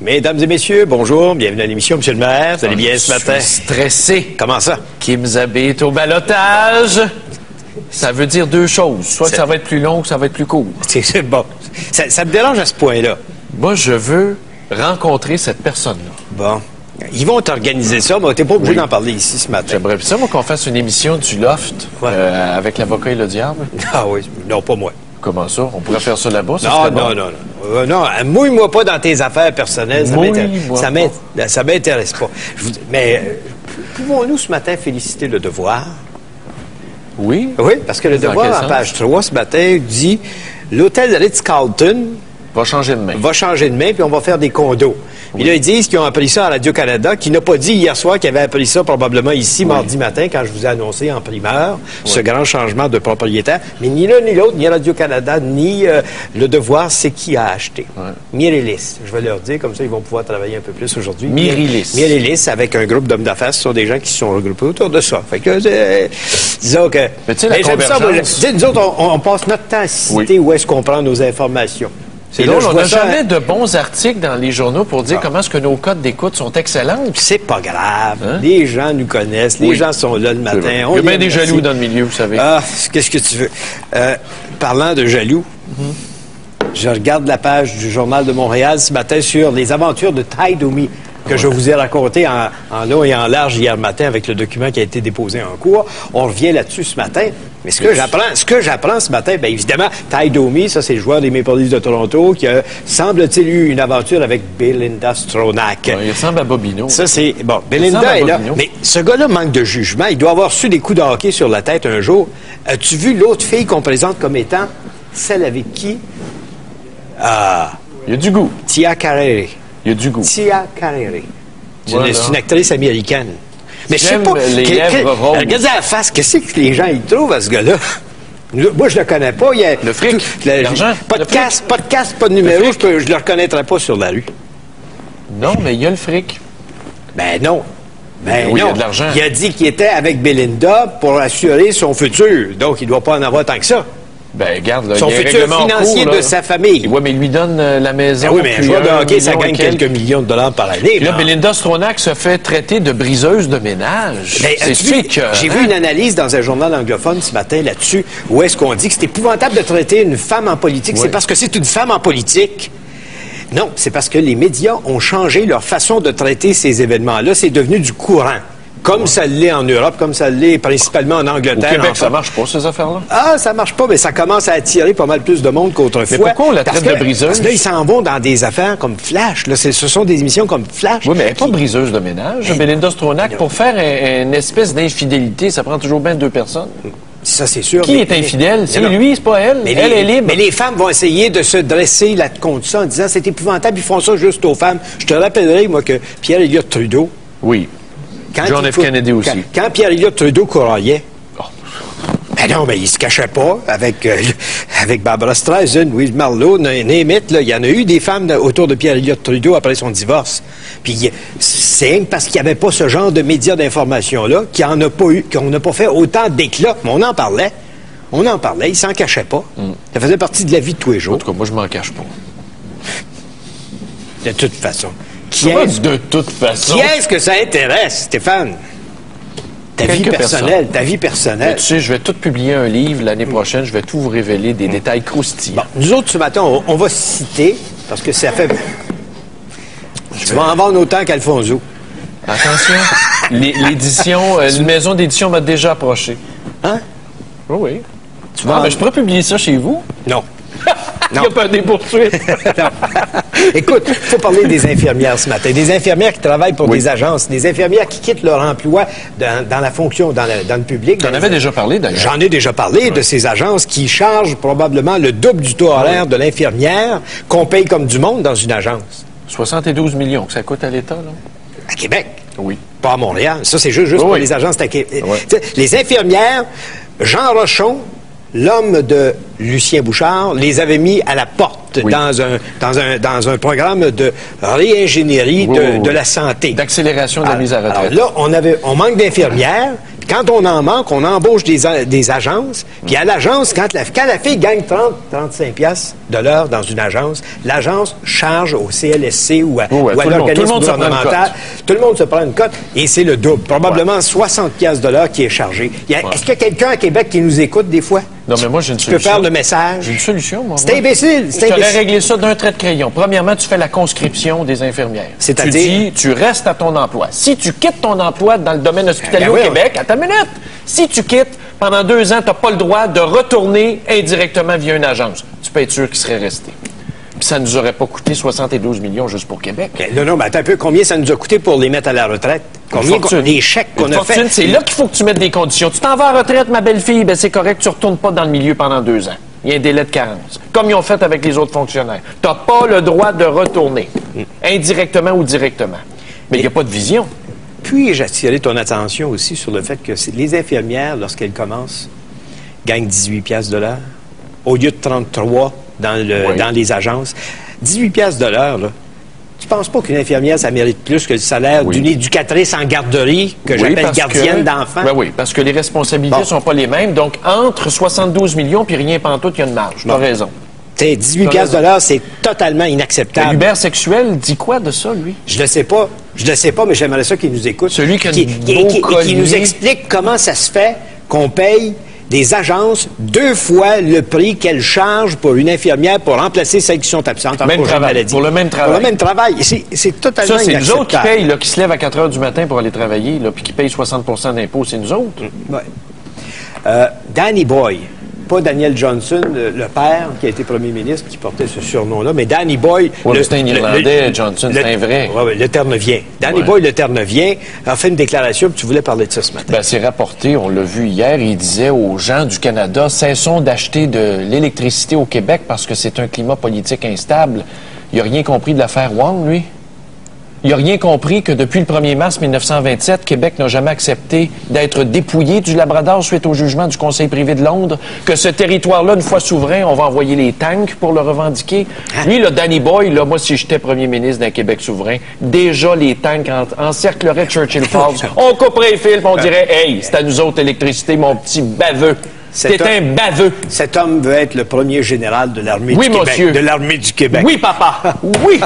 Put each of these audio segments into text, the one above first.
Mesdames et messieurs, bonjour, bienvenue à l'émission, Monsieur le maire. Vous allez bien ce matin? Je suis stressé. Comment ça? Kim Zabé est au ballottage. Ça veut dire deux choses. Soit que ça va être plus long ou que ça va être plus court. C'est bon. Ça me dérange à ce point-là. Moi, je veux rencontrer cette personne-là. Bon. Ils vont t'organiser ça, mais t'es pas obligé d'en parler ici ce matin. J'aimerais ça, moi, qu'on fasse une émission du Loft avec l'avocat et le diable. Ah oui, non, pas moi. Comment ça? On pourrait faire ça là-bas? Non, mouille-moi pas dans tes affaires personnelles. Ça m'intéresse pas. Mais pouvons-nous ce matin féliciter le Devoir? Oui. Oui, parce que le Devoir, en page 3, ce matin, dit « L'hôtel Ritz-Carlton va changer de main. Puis on va faire des condos. » Puis là, ils disent qu'ils ont appris ça à Radio-Canada, qui n'a pas dit hier soir qu'ils avaient appris ça probablement ici, mardi matin, quand je vous ai annoncé en primeur ce grand changement de propriétaire. Mais ni l'un ni l'autre, ni Radio-Canada, ni Le Devoir, c'est qui a acheté. Mirilis, je vais leur dire, comme ça, ils vont pouvoir travailler un peu plus aujourd'hui. Mirilis, avec un groupe d'hommes d'affaires, ce sont des gens qui se sont regroupés autour de ça. Fait que, disons que... Mais tu sais, la convergence... nous autres, on passe notre temps à citer où est-ce qu'on prend nos informations. C'est drôle, on n'a jamais de bons articles dans les journaux pour dire comment est-ce que nos codes d'écoute sont excellentes. C'est pas grave. Hein? Les gens nous connaissent. Les gens sont là le matin. Il y a bien des jaloux dans le milieu, vous savez. Ah, qu'est-ce que tu veux? Parlant de jaloux, je regarde la page du Journal de Montréal ce matin sur les aventures de Ty Domi, que je vous ai raconté en long et en large hier matin avec le document qui a été déposé en cours. On revient là-dessus ce matin. Mais ce que j'apprends ce matin, bien évidemment, Ty Domi, ça c'est le joueur des Maple Leafs de Toronto qui a, semble-t-il, eu une aventure avec Belinda Stronach. Il ressemble à Bobino. Ça c'est... Bon, Belinda est là. Mais ce gars-là manque de jugement. Il doit avoir su des coups de hockey sur la tête un jour. As-tu vu l'autre fille qu'on présente comme étant celle avec qui? Ah... Il y a du goût. Tia Carrere. Il y a du goût. Tia Carrere. C'est une actrice américaine. Mais je sais pas... Regarde la face. Qu'est-ce que les gens y trouvent à ce gars-là? Moi, je le connais pas. Il y a le fric. L'argent. Pas de casse, pas de numéro. Je le reconnaîtrais pas sur la rue. Non, mais il y a le fric. Ben non. Ben oui, non. Il y a de l'argent. Il a dit qu'il était avec Belinda pour assurer son futur. Donc, il doit pas en avoir tant que ça. Ben, regarde, là, son futur financier de sa famille. Oui, mais il lui donne la maison. Ben oui, mais un joueur de hockey, ça gagne quelques millions de dollars par année. Puis là, Belinda Stronach se fait traiter de briseuse de ménage. Ben, j'ai vu une analyse dans un journal anglophone ce matin là-dessus, où est-ce qu'on dit que c'est épouvantable de traiter une femme en politique. Oui. C'est parce que c'est une femme en politique. Non, c'est parce que les médias ont changé leur façon de traiter ces événements-là. C'est devenu du courant. Comme ça l'est en Europe, comme ça l'est principalement en Angleterre. Au Québec, ça marche pas, ces affaires-là? Ah, ça marche pas, mais ça commence à attirer pas mal plus de monde qu'autrefois. Mais pourquoi on la traite de briseuse? Parce que là, ils s'en vont dans des affaires comme Flash. Là, ce sont des émissions comme Flash. Oui, mais elle n'est pas briseuse de ménage. Belinda Stronach, pour faire une espèce d'infidélité, ça prend toujours bien deux personnes. Ça, c'est sûr. Qui est infidèle? C'est lui, c'est pas elle. Elle est libre. Mais les femmes vont essayer de se dresser là contre ça en disant c'est épouvantable, ils font ça juste aux femmes. Je te rappellerai, moi, que Pierre-Éliott Trudeau... Oui. John F. Kennedy aussi. Quand Pierre-Éliott Trudeau couraillait, ben non, mais il se cachait pas avec Barbara Streisand, Louise Marleau, Németh, là. Il y en a eu des femmes autour de Pierre-Éliott Trudeau après son divorce. Puis c'est parce qu'il n'y avait pas ce genre de médias d'information-là qu'on n'a pas fait autant d'éclat. Mais on en parlait. Il s'en cachait pas. Ça faisait partie de la vie de tous les jours. En tout cas, moi, je m'en cache pas. De toute façon. De toute façon. Qui est-ce que ça intéresse, Stéphane? Ta vie personnelle. Mais tu sais, je vais tout publier un livre l'année prochaine. Je vais tout vous révéler, des détails croustillants. Bon, nous autres, ce matin, on va citer, parce que ça fait... Tu vas en vendre autant qu'Alfonso. Attention. L'édition, une maison d'édition m'a déjà approché. Hein? Oui. Je pourrais publier ça chez vous? Non. Il n'y a pas des poursuites. Écoute, il faut parler des infirmières ce matin. Des infirmières qui travaillent pour des agences. Des infirmières qui quittent leur emploi dans la fonction, dans le public. J'en avais déjà parlé, d'ailleurs. J'en ai déjà parlé de ces agences qui chargent probablement le double du taux horaire de l'infirmière qu'on paye comme du monde dans une agence. 72 millions que ça coûte à l'État, là? À Québec. Oui. Pas à Montréal. Ça, c'est juste pour les agences. Les infirmières, Jean Rochon, l'homme de Lucien Bouchard, les avait mis à la porte dans un programme de réingénierie de la santé. D'accélération de la mise à retraite. Alors là, on manque d'infirmières. quand on en manque, on embauche des agences. Puis à l'agence, quand la fille gagne 30-35 piastres de l'heure dans une agence, l'agence charge au CLSC ou à l'organisme gouvernemental. Tout le monde se prend une cote et c'est le double. Probablement 60 piastres de l'heure qui est chargé. Est-ce qu'il y a quelqu'un à Québec qui nous écoute des fois? Non, mais moi, j'ai une solution. Tu peux faire le message. J'ai une solution, moi. C'est imbécile. Je t'aurais réglé ça d'un trait de crayon. Premièrement, tu fais la conscription des infirmières. C'est-à-dire? Tu dis, tu restes à ton emploi. Si tu quittes ton emploi dans le domaine hospitalier au Québec, attends une minute. Si tu quittes, pendant 2 ans, tu n'as pas le droit de retourner indirectement via une agence. Tu peux être sûr qu'il serait resté. Puis ça ne nous aurait pas coûté 72 millions juste pour Québec. Non, mais attends un peu. Combien ça nous a coûté pour les mettre à la retraite? Combien les chèques qu'on a fait? C'est là qu'il faut que tu mettes des conditions. Tu t'en vas à la retraite, ma belle-fille, ben c'est correct, tu ne retournes pas dans le milieu pendant 2 ans. Il y a un délai de carence. Comme ils ont fait avec les autres fonctionnaires. Tu n'as pas le droit de retourner, indirectement ou directement. Mais il n'y a pas de vision. Puis-je attirer ton attention aussi sur le fait que les infirmières, lorsqu'elles commencent, gagnent 18 piastres de l'heure, au lieu de 33 dans les agences. 18 piastres de l'heure, là. Tu penses pas qu'une infirmière, ça mérite plus que le salaire d'une éducatrice en garderie, que j'appelle gardienne d'enfants? Oui, parce que les responsabilités sont pas les mêmes. Donc, entre 72 millions puis rien pantoute, il y a une marge. Tu as raison. 18 piastres de l'heure, c'est totalement inacceptable. L'Uber sexuel dit quoi de ça, lui? Je le sais pas, mais j'aimerais ça qu'il nous écoute. Celui qui nous explique comment ça se fait qu'on paye des agences 2 fois le prix qu'elles chargent pour une infirmière pour remplacer celles qui sont absentes en congé maladie. Pour le même travail. Pour le même travail. C'est totalement inacceptable. C'est nous autres qui payent, là, qui se lèvent à 4 heures du matin pour aller travailler, là, puis qui payent 60 d'impôts. C'est nous autres. Ouais. Danny Boy. Pas Daniel Johnson, le père, qui a été premier ministre, qui portait ce surnom-là, mais Danny Boy... c'est un Irlandais, Johnson, c'est un vrai. Oui, le Ternevien. Danny Boy, le Ternevien, a fait une déclaration, puis tu voulais parler de ça ce matin. Ben, c'est rapporté, on l'a vu hier, il disait aux gens du Canada, cessons d'acheter de l'électricité au Québec parce que c'est un climat politique instable. Il n'a rien compris de l'affaire Wang, lui. Il n'a rien compris que depuis le 1er mars 1927, Québec n'a jamais accepté d'être dépouillé du Labrador suite au jugement du Conseil privé de Londres, que ce territoire-là, une fois souverain, on va envoyer les tanks pour le revendiquer. Lui, le Danny Boy, là, moi, si j'étais premier ministre d'un Québec souverain, déjà les tanks encercleraient Churchill Falls, on couperait les fils, on dirait « Hey, c'est à nous autres l'électricité, mon petit baveux ». T'es un baveux. Cet homme veut être le premier général de l'armée du Québec. Monsieur. De l'armée du Québec. Oui, papa. Oui.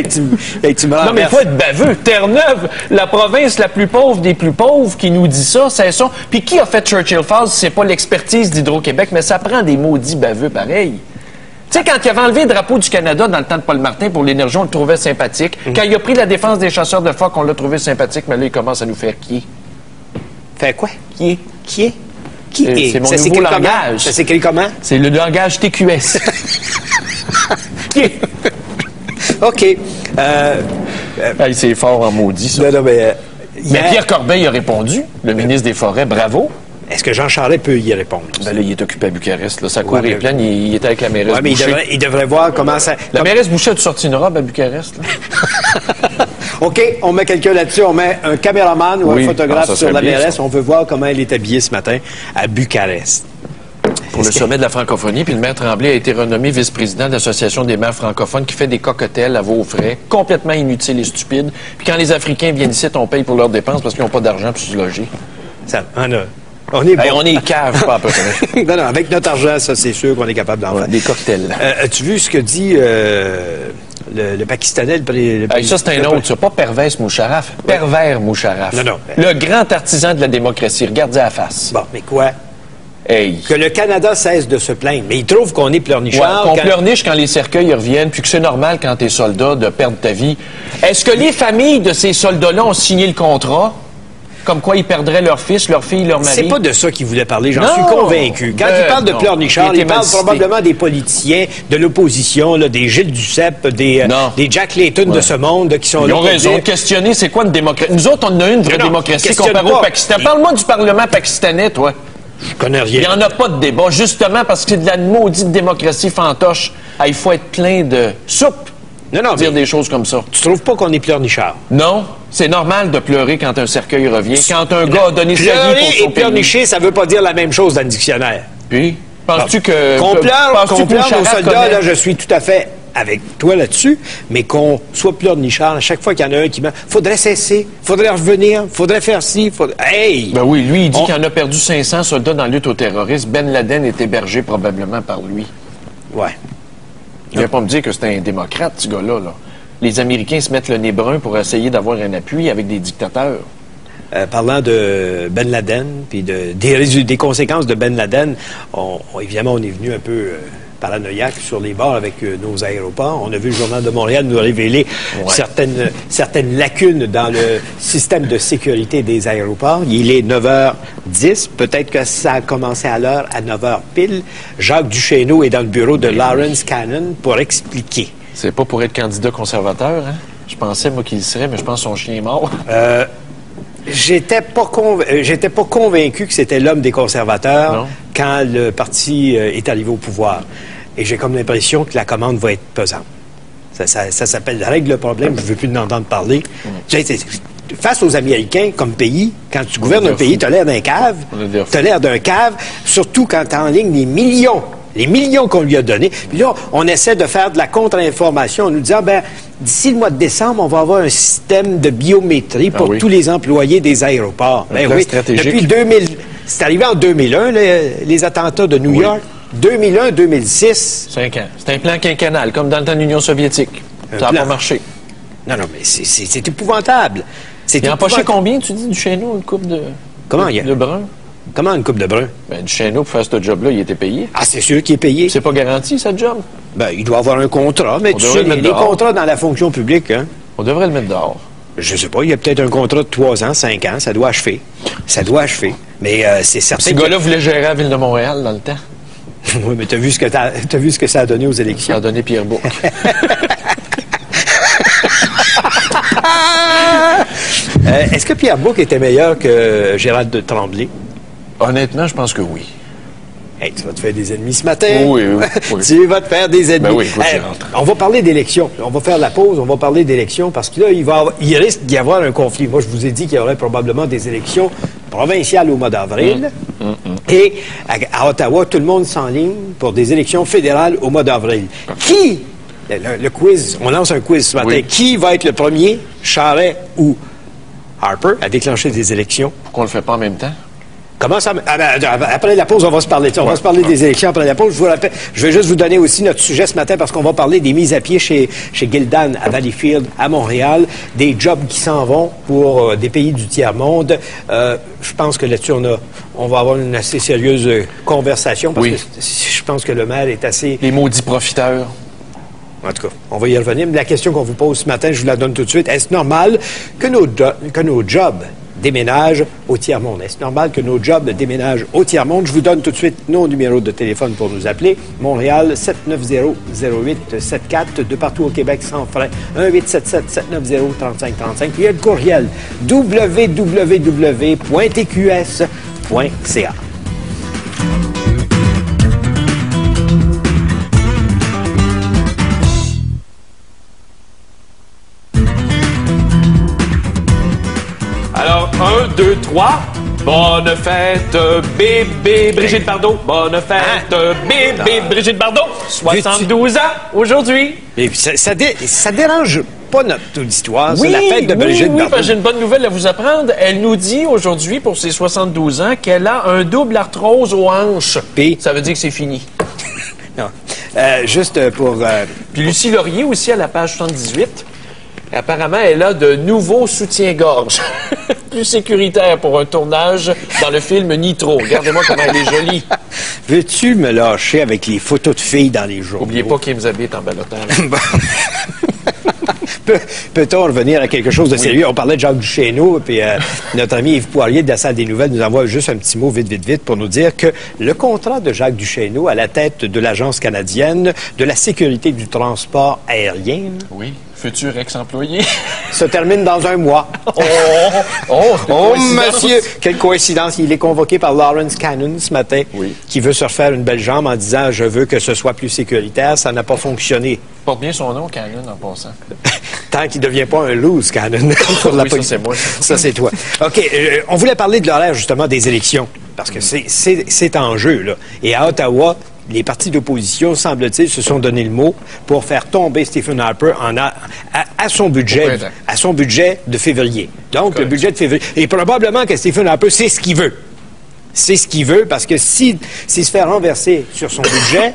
tu me non, mais il faut être baveux. Terre-Neuve, la province la plus pauvre des plus pauvres qui nous dit ça, c'est ça. Puis qui a fait Churchill Falls? C'est pas l'expertise d'Hydro-Québec, mais ça prend des maudits baveux pareil. Tu sais, quand il avait enlevé le drapeau du Canada dans le temps de Paul Martin pour l'énergie, on le trouvait sympathique. Quand il a pris la défense des chasseurs de phoques, on l'a trouvé sympathique, mais là, il commence à nous faire qui? Faire quoi? Qui est? Qui est? C'est mon nouveau langage. Ça s'écrit comment? C'est le langage TQS. OK. C'est fort en maudit, ça. Non, mais Pierre Corbeil a répondu, le ministre des Forêts, bravo. Est-ce que Jean Charest peut y répondre? Ben là, il est occupé à Bucarest. Là. Sa cour est pleine, il était avec la mairesse Boucher. Mais il devrait voir comment ça... La mairesse Boucher a-tu sorti une robe à Bucarest? Là? OK, on met quelqu'un là-dessus. On met un caméraman ou un photographe sur la mairesse. On veut voir comment elle est habillée ce matin à Bucarest. Pour le sommet de la francophonie, puis le maire Tremblay a été renommé vice-président de l'Association des maires francophones qui fait des cocktails à vos frais, complètement inutiles et stupides. Puis quand les Africains viennent ici, on paye pour leurs dépenses parce qu'ils n'ont pas d'argent pour se loger. Ça, on est bon. On est cave, pas à peu près. Non, avec notre argent, ça, c'est sûr qu'on est capable d'en faire. Des cocktails. As-tu vu ce que dit le Pakistanais? Ça, c'est un autre, ça. Pas Pervez Moucharaf. Pervers Moucharaf. Non. Le grand artisan de la démocratie. Regardez à la face. Bon, mais quoi? Hey. Que le Canada cesse de se plaindre. Mais il trouve qu'on est pleurnichard. Qu'on pleurniche quand les cercueils reviennent, puis que c'est normal quand t'es soldat de perdre ta vie. Est-ce que les familles de ces soldats-là ont signé le contrat? Comme quoi ils perdraient leur fils, leur fille, leur mari. C'est pas de ça qu'il voulait parler, j'en suis convaincu. Quand il parle de pleurnichard, il parle probablement des politiciens, de l'opposition, là, des Gilles Duceppe, des Jack Layton de ce monde qui sont là. Ils ont raison de questionner c'est quoi une démocratie. Nous autres, on a une vraie démocratie comparée au Pakistan. Parle-moi du Parlement pakistanais, toi. Je connais rien. Il n'y en a pas de débat, justement parce que c'est de la maudite démocratie fantoche. Il faut être plein de soupe. Non, dire des choses comme ça. Tu trouves pas qu'on est pleurnichard? Non. C'est normal de pleurer quand un cercueil revient. Quand un gars a donné sa vie pour son pays. Et pleurnicher, ça veut pas dire la même chose dans le dictionnaire. Puis, penses-tu que... Qu'on pleure aux soldats, là, je suis tout à fait avec toi là-dessus, mais qu'on soit plus ornichard à chaque fois qu'il y en a un qui meurt. Faudrait cesser, faudrait revenir, faudrait faire ci, Hey! Ben oui, lui, il dit qu'il en a perdu 500 soldats dans la lutte au terrorisme. Ben Laden est hébergé probablement par lui. Ouais. Il vient pas me dire que c'est un démocrate, ce gars-là, là. Les Américains se mettent le nez brun pour essayer d'avoir un appui avec des dictateurs. Parlant de Ben Laden, puis des conséquences de Ben Laden, évidemment, on est venu un peu paranoïaque sur les bords avec nos aéroports. On a vu le Journal de Montréal nous révéler certaines lacunes dans le système de sécurité des aéroports. Il est 9h10. Peut-être que ça a commencé à l'heure, à 9h pile. Jacques Duchesneau est dans le bureau de Lawrence Cannon pour expliquer. C'est pas pour être candidat conservateur, hein? Je pensais, moi, qu'il serait, mais je pense que son chien est mort. J'étais pas convaincu que c'était l'homme des conservateurs quand le parti est arrivé au pouvoir. Et j'ai comme l'impression que la commande va être pesante. Ça s'appelle règle le problème, je ne veux plus en entendre parler. Face aux Américains comme pays, quand tu gouvernes un pays, tu as l'air d'un cave. Tu as l'air d'un cave, surtout quand tu as en ligne les millions qu'on lui a donnés. Puis là, on essaie de faire de la contre-information en nous disant, d'ici le mois de décembre, on va avoir un système de biométrie pour tous les employés des aéroports. Depuis 2000, c'est arrivé en 2001, les attentats de New York. 2001-2006. 5 ans. C'est un plan quinquennal, comme dans le temps de l'Union soviétique. Ça n'a pas marché. Non, mais c'est épouvantable. Il a empoché combien, tu dis, Duchesneau, une coupe de... Comment il y a? De brun? Comment une coupe de brun? Duchesneau, pour faire ce job-là, il était payé. Ah, c'est sûr qu'il est payé. C'est pas garanti, ce job? Il doit avoir un contrat, mais tu sais, les contrats dans la fonction publique, hein? On devrait le mettre dehors. Je sais pas, il y a peut-être un contrat de 3 ans, 5 ans, ça doit achever. Mais c'est certain. Ce gars-là voulait gérer la Ville de Montréal dans le temps. Oui, mais t'as vu ce que ça a donné aux élections? Ça a donné Pierre Bourque. Est-ce que Pierre Bourque était meilleur que Gérald de Tremblay? Honnêtement, je pense que oui. Hey, tu vas te faire des ennemis ce matin. Oui. Tu vas te faire des ennemis. Oui, écoute, on va parler d'élections. On va faire la pause, on va parler d'élections parce que là, il risque d'y avoir un conflit. Moi, je vous ai dit qu'il y aurait probablement des élections provinciales au mois d'avril. Et à Ottawa, tout le monde s'enligne pour des élections fédérales au mois d'avril. Qui, le quiz, on lance un quiz ce matin, qui va être le premier, Charest ou Harper, à déclencher des élections? Pourquoi on le fait pas en même temps? Comment ça? Après la pause, on va se parler. On va se parler des élections après la pause. Je vous rappelle, je vais juste vous donner aussi notre sujet ce matin parce qu'on va parler des mises à pied chez Gildan à Valleyfield, à Montréal, des jobs qui s'en vont pour des pays du tiers-monde. Je pense que là-dessus, on va avoir une assez sérieuse conversation parce que je pense que le maire est assez... Les maudits profiteurs. En tout cas, on va y revenir. Mais la question qu'on vous pose ce matin, je vous la donne tout de suite. Est-ce normal que nos jobs déménagent au tiers-monde? Est-ce normal que nos jobs déménagent au tiers-monde? Je vous donne tout de suite nos numéros de téléphone pour nous appeler. Montréal, 790-0874, de partout au Québec, sans frais. 1-877-790-3535. Puis il y a le courriel www.tqs.ca. Alors, 1, 2, 3. Bonne fête, bébé Brigitte Bardot. Bonne fête, bébé Brigitte Bardot. 72 ans aujourd'hui. Et puis ça dérange pas notre auditoire, c'est la fête de Brigitte Bardot. Oui, parce que j'ai une bonne nouvelle à vous apprendre. Elle nous dit aujourd'hui, pour ses 72 ans, qu'elle a un double arthrose aux hanches. Puis? Ça veut dire que c'est fini. Non. Juste pour... Puis Lucie Laurier aussi, à la page 78. Apparemment, elle a de nouveaux soutiens-gorge. Plus sécuritaire pour un tournage dans le film Nitro. Regardez-moi comment elle est jolie. Veux-tu me lâcher avec les photos de filles dans les journaux? N'oubliez pas Kim Zabit est en ballottage. Peut-on revenir à quelque chose de sérieux? On parlait de Jacques Duchesneau, puis notre ami Yves Poirier de la Salle des Nouvelles nous envoie juste un petit mot vite pour nous dire que le contrat de Jacques Duchesneau à la tête de l'Agence canadienne de la sécurité du transport aérien... Oui, futur ex-employé. ...se termine dans un mois. Oh, monsieur! Quelle coïncidence! Il est convoqué par Lawrence Cannon ce matin, qui veut se refaire une belle jambe en disant « Je veux que ce soit plus sécuritaire. » Ça n'a pas fonctionné. Porte bien son nom, Cannon, en passant. Tant qu'il ne devient pas un loose, Cannon. Pour la ça, c'est moi. Ça, c'est toi. OK. On voulait parler de l'horaire, justement, des élections. Parce que c'est en jeu, là. Et à Ottawa, les partis d'opposition, semble-t-il, se sont donné le mot pour faire tomber Stephen Harper à son budget de février. Donc, le budget de février. Et probablement que Stephen Harper, c'est ce qu'il veut. C'est ce qu'il veut, parce que s'il se fait renverser sur son budget,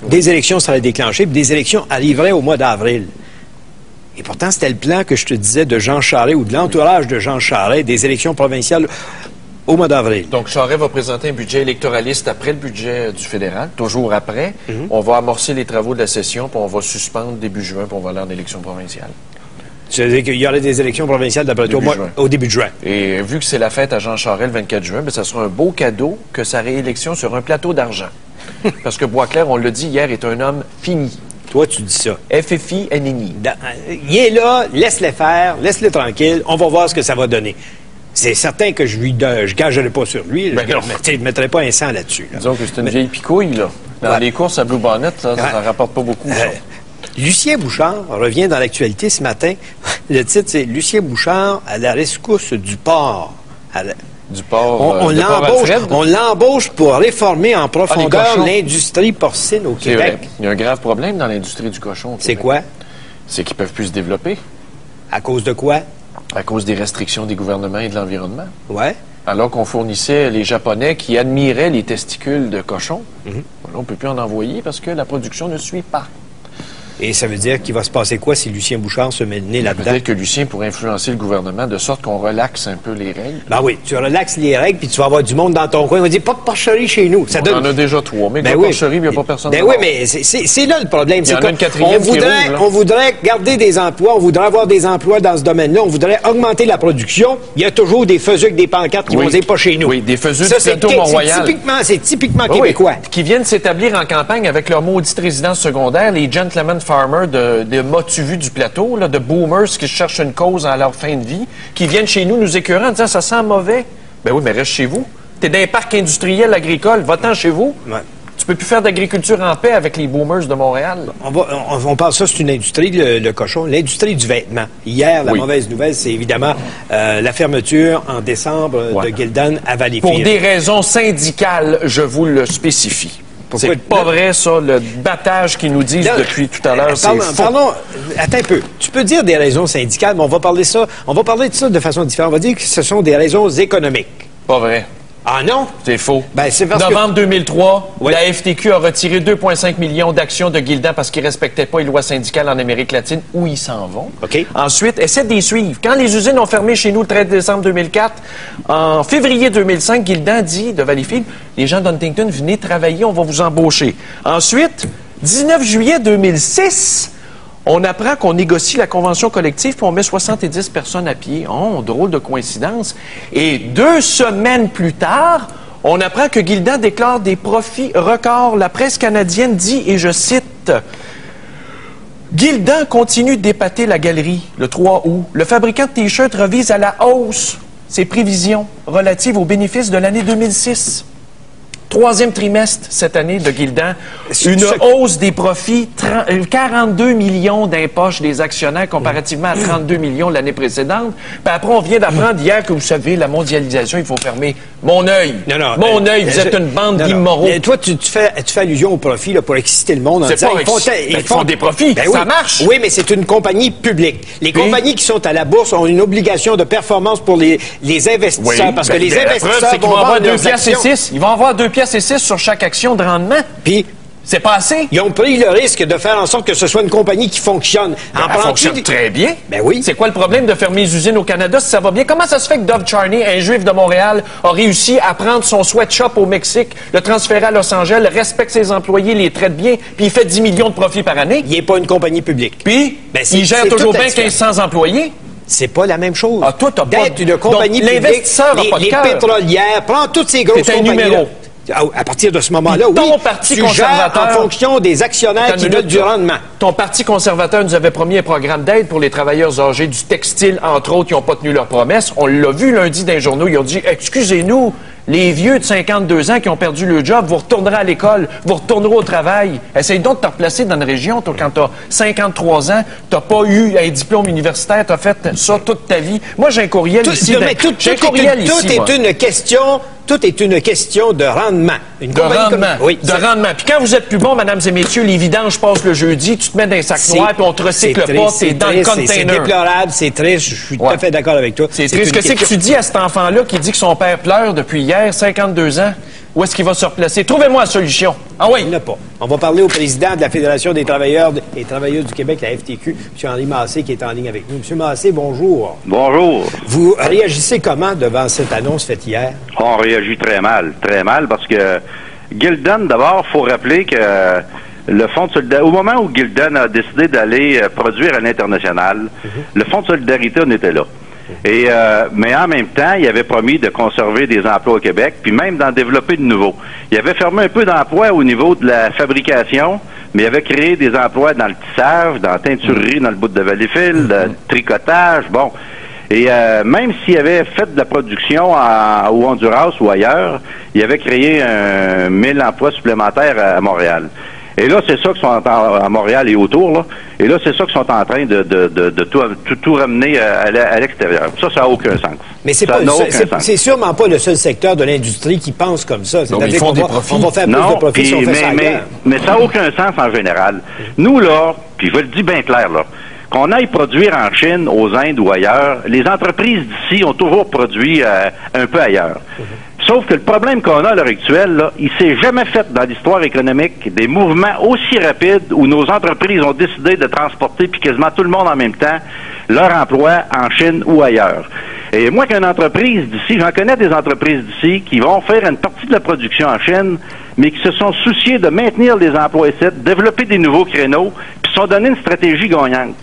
des élections seraient déclenchées, puis des élections arriveraient au mois d'avril. Et pourtant, c'était le plan que je te disais de Jean Charest ou de l'entourage de Jean Charest, des élections provinciales au mois d'avril. Donc, Charest va présenter un budget électoraliste après le budget du fédéral, toujours après. On va amorcer les travaux de la session, puis on va suspendre début juin, puis on va aller en élection provinciale. C'est-à-dire qu'il y aurait des élections provinciales d'après toi au début de juin. Et vu que c'est la fête à Jean Charest le 24 juin, bien, ça sera un beau cadeau que sa réélection sur un plateau d'argent. Parce que Boisclair, on l'a dit hier, est un homme fini. Toi, tu dis ça. FFI-NNI. Il est là, laisse-le faire, laisse-le tranquille, on va voir ce que ça va donner. C'est certain que je gagerai pas sur lui. Je ne mettrai pas un sang là-dessus. Là. Disons que c'est une vieille picouille, là. Dans les courses à Blue Bonnet, ça rapporte pas beaucoup. Lucien Bouchard revient dans l'actualité ce matin. Le titre, c'est « Lucien Bouchard à la rescousse du porc ». Du porc. On l'embauche pour réformer en profondeur l'industrie porcine au Québec. Vrai. Il y a un grave problème dans l'industrie du cochon au Québec. C'est quoi? C'est qu'ils peuvent plus se développer. À cause de quoi? À cause des restrictions des gouvernements et de l'environnement. Ouais. Alors qu'on fournissait les Japonais qui admiraient les testicules de cochon. Là, on ne peut plus en envoyer parce que la production ne suit pas. Et ça veut dire qu'il va se passer quoi si Lucien Bouchard se met le nez là-dedans? Peut-être que Lucien pourrait influencer le gouvernement de sorte qu'on relaxe un peu les règles. Ben oui, tu relaxes les règles, puis tu vas avoir du monde dans ton coin. On va dire, pas de porcherie chez nous. Ça On en a déjà 3, mais porcherie, il n'y a pas personne. Ben oui, mais c'est là le problème. Il y en a une quatrième on voudrait garder des emplois, on voudrait avoir des emplois dans ce domaine-là, on voudrait augmenter la production. Il y a toujours des faisacs avec des pancartes qui vont dire pas chez nous. Oui, des faisacs du plateau Mont-Royal. C'est typiquement québécois. Qui viennent s'établir en campagne avec leur maudite résidence secondaire, les gentlemen farmers de m'as-tu vu du plateau, là, de boomers qui cherchent une cause à leur fin de vie, qui viennent chez nous nous écœurer en disant « ça sent mauvais ». Ben oui, mais reste chez vous. T'es dans un parc industriel agricole, va-t'en chez vous. Ouais. Tu peux plus faire d'agriculture en paix avec les boomers de Montréal. On parle ça, c'est une industrie, le cochon, l'industrie du vêtement. Hier, la mauvaise nouvelle, c'est évidemment la fermeture en décembre de Gildan à Valleyfield. Pour des raisons syndicales, je vous le spécifie. C'est pas vrai, ça, le battage qu'ils nous disent depuis tout à l'heure, c'est faux. Pardon, attends un peu. Tu peux dire des raisons syndicales, mais on va parler de ça de façon différente. On va dire que ce sont des raisons économiques. Pas vrai. Ah non? C'est faux. Ben, c'est parce Novembre 2003, la FTQ a retiré 2,5 millions d'actions de Gildan parce qu'ils ne respectaient pas les lois syndicales en Amérique latine, où ils s'en vont. OK. Ensuite, essaie de les suivre. Quand les usines ont fermé chez nous le 13 décembre 2004, en février 2005, Gildan dit de Valleyfield, les gens d'Huntington, venez travailler, on va vous embaucher. Ensuite, 19 juillet 2006, on apprend qu'on négocie la convention collective puis on met 70 personnes à pied. Oh, drôle de coïncidence. Et 2 semaines plus tard, on apprend que Gildan déclare des profits records. La presse canadienne dit, et je cite, « Gildan continue d'épater la galerie le 3 août. Le fabricant de T-shirts revise à la hausse ses prévisions relatives aux bénéfices de l'année 2006. » 3e trimestre cette année de Gildan, une hausse des profits, 42 millions d'impoches des actionnaires comparativement à 32 millions l'année précédente. Puis après, on vient d'apprendre hier que, vous savez, la mondialisation, il faut fermer mon œil. Mon œil, vous êtes une bande d'immoraux. Toi, tu fais allusion au profit là, pour exciter le monde en disant ils font des profits, ça marche. Oui, mais c'est une compagnie publique. Les compagnies qui sont à la bourse ont une obligation de performance pour les investisseurs, parce que les investisseurs vont avoir 2 piastres et 6. Ils vont avoir 2 piastres et 6 sur chaque action de rendement. Puis, c'est pas assez. Ils ont pris le risque de faire en sorte que ce soit une compagnie qui fonctionne. Elle fonctionne très bien. Ben oui. C'est quoi le problème de fermer les usines au Canada si ça va bien? Comment ça se fait que Dov Charney, un juif de Montréal, a réussi à prendre son sweatshop au Mexique, le transférer à Los Angeles, respecte ses employés, les traite bien, puis il fait 10 millions de profits par année? Il n'est pas une compagnie publique. Puis, il gère toujours bien 1500 employés. C'est pas la même chose. Ah, toi, t'as pas... D'être une compagnie publique, l'investisseur n'a pas de cœur. Les pétrolières, prends toutes ces grosses compagnies. C'est un numéro. À partir de ce moment-là, oui, tu gères en fonction des actionnaires qui veulent du rendement. Ton Parti conservateur nous avait promis un programme d'aide pour les travailleurs âgés du textile, entre autres, qui n'ont pas tenu leurs promesses. On l'a vu lundi dans les journaux, ils ont dit « Excusez-nous, les vieux de 52 ans qui ont perdu le job, vous retournerez à l'école, vous retournerez au travail. Essaye donc de te replacer dans une région, toi, quand tu as 53 ans, tu n'as pas eu un diplôme universitaire, tu as fait ça toute ta vie. Moi, j'ai un courriel ici. Tout est une question... tout est une question de rendement. De rendement. Oui. De rendement. Puis quand vous êtes plus bon, mesdames et messieurs, les vidanges passent le jeudi, tu te mets dans un sac noir, puis on te recycle pas, t'es dans le container. C'est déplorable, c'est triste, je suis tout à fait d'accord avec toi. C'est triste. Qu'est-ce que tu dis à cet enfant-là qui dit que son père pleure depuis hier, 52 ans? Où est-ce qu'il va se replacer? Trouvez-moi la solution. Ah oui? Il n'y en a pas. On va parler au président de la Fédération des travailleurs et travailleuses du Québec, la FTQ, M. Henri Massé, qui est en ligne avec nous. M. Massé, bonjour. Bonjour. Vous réagissez comment devant cette annonce faite hier? On réagit très mal, parce que Gildan, d'abord, il faut rappeler que le Fonds de solidarité, au moment où Gildan a décidé d'aller produire à l'international, le Fonds de solidarité, on était là. Et mais en même temps, il avait promis de conserver des emplois au Québec, puis même d'en développer de nouveaux. Il avait fermé un peu d'emplois au niveau de la fabrication, mais il avait créé des emplois dans le tissage, dans la teinturerie, dans le bout de Valleyfield, le tricotage, bon. Et même s'il avait fait de la production au Honduras ou ailleurs, il avait créé 1000 emplois supplémentaires à Montréal. Et là, c'est ça qu'ils sont à Montréal et autour, là. Et là, c'est ça qu'ils sont en train de tout ramener à l'extérieur. Ça n'a aucun sens. Mais c'est sûrement pas le seul secteur de l'industrie qui pense comme ça. C'est-à-dire qu'on va faire plus de profits si on fait ça ailleurs. Mais ça n'a aucun sens en général. Nous, là, puis je vais le dire bien clair, là, qu'on aille produire en Chine, aux Indes ou ailleurs, les entreprises d'ici ont toujours produit un peu ailleurs. Sauf que le problème qu'on a à l'heure actuelle, là, il s'est jamais fait dans l'histoire économique des mouvements aussi rapides où nos entreprises ont décidé de transporter, puis quasiment tout le monde en même temps, leur emploi en Chine ou ailleurs. Et moi, qu'une entreprise d'ici, j'en connais des entreprises d'ici qui vont faire une partie de la production en Chine, mais qui se sont souciés de maintenir les emplois ici, de développer des nouveaux créneaux, puis se sont donné une stratégie gagnante.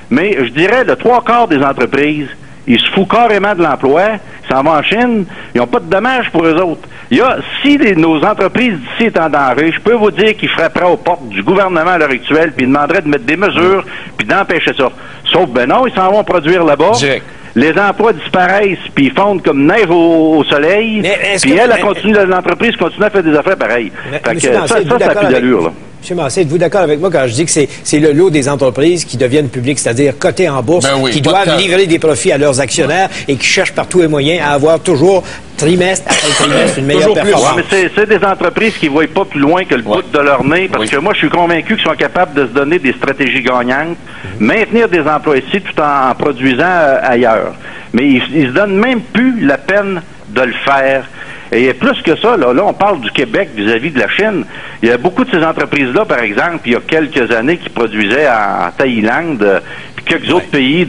Mais je dirais, le 3/4 des entreprises, ils se foutent carrément de l'emploi, ils s'en vont en Chine, ils n'ont pas de dommages pour eux autres. Si nos entreprises d'ici étaient en danger, je peux vous dire qu'ils frapperaient aux portes du gouvernement à l'heure actuelle, puis ils demanderaient de mettre des mesures, puis d'empêcher ça. Sauf, ben non, ils s'en vont produire là-bas. Les emplois disparaissent, puis ils fondent comme neige au soleil, puis l'entreprise continue à faire des affaires pareilles. Fait que ça n'a plus d'allure, là. M. Massé, êtes-vous d'accord avec moi quand je dis que c'est le lot des entreprises qui deviennent publiques, c'est-à-dire cotées en bourse, qui doivent livrer des profits à leurs actionnaires et qui cherchent par tous les moyens à avoir toujours, trimestre après trimestre, une meilleure performance? Ouais, mais c'est des entreprises qui ne voient pas plus loin que le bout de leur nez, parce que moi, je suis convaincu qu'ils sont capables de se donner des stratégies gagnantes, maintenir des emplois ici tout en produisant ailleurs. Mais ils se donnent même plus la peine de le faire. Et plus que ça, là, on parle du Québec vis-à-vis de la Chine. Il y a beaucoup de ces entreprises-là, par exemple, il y a quelques années, qui produisaient en Thaïlande, puis quelques autres pays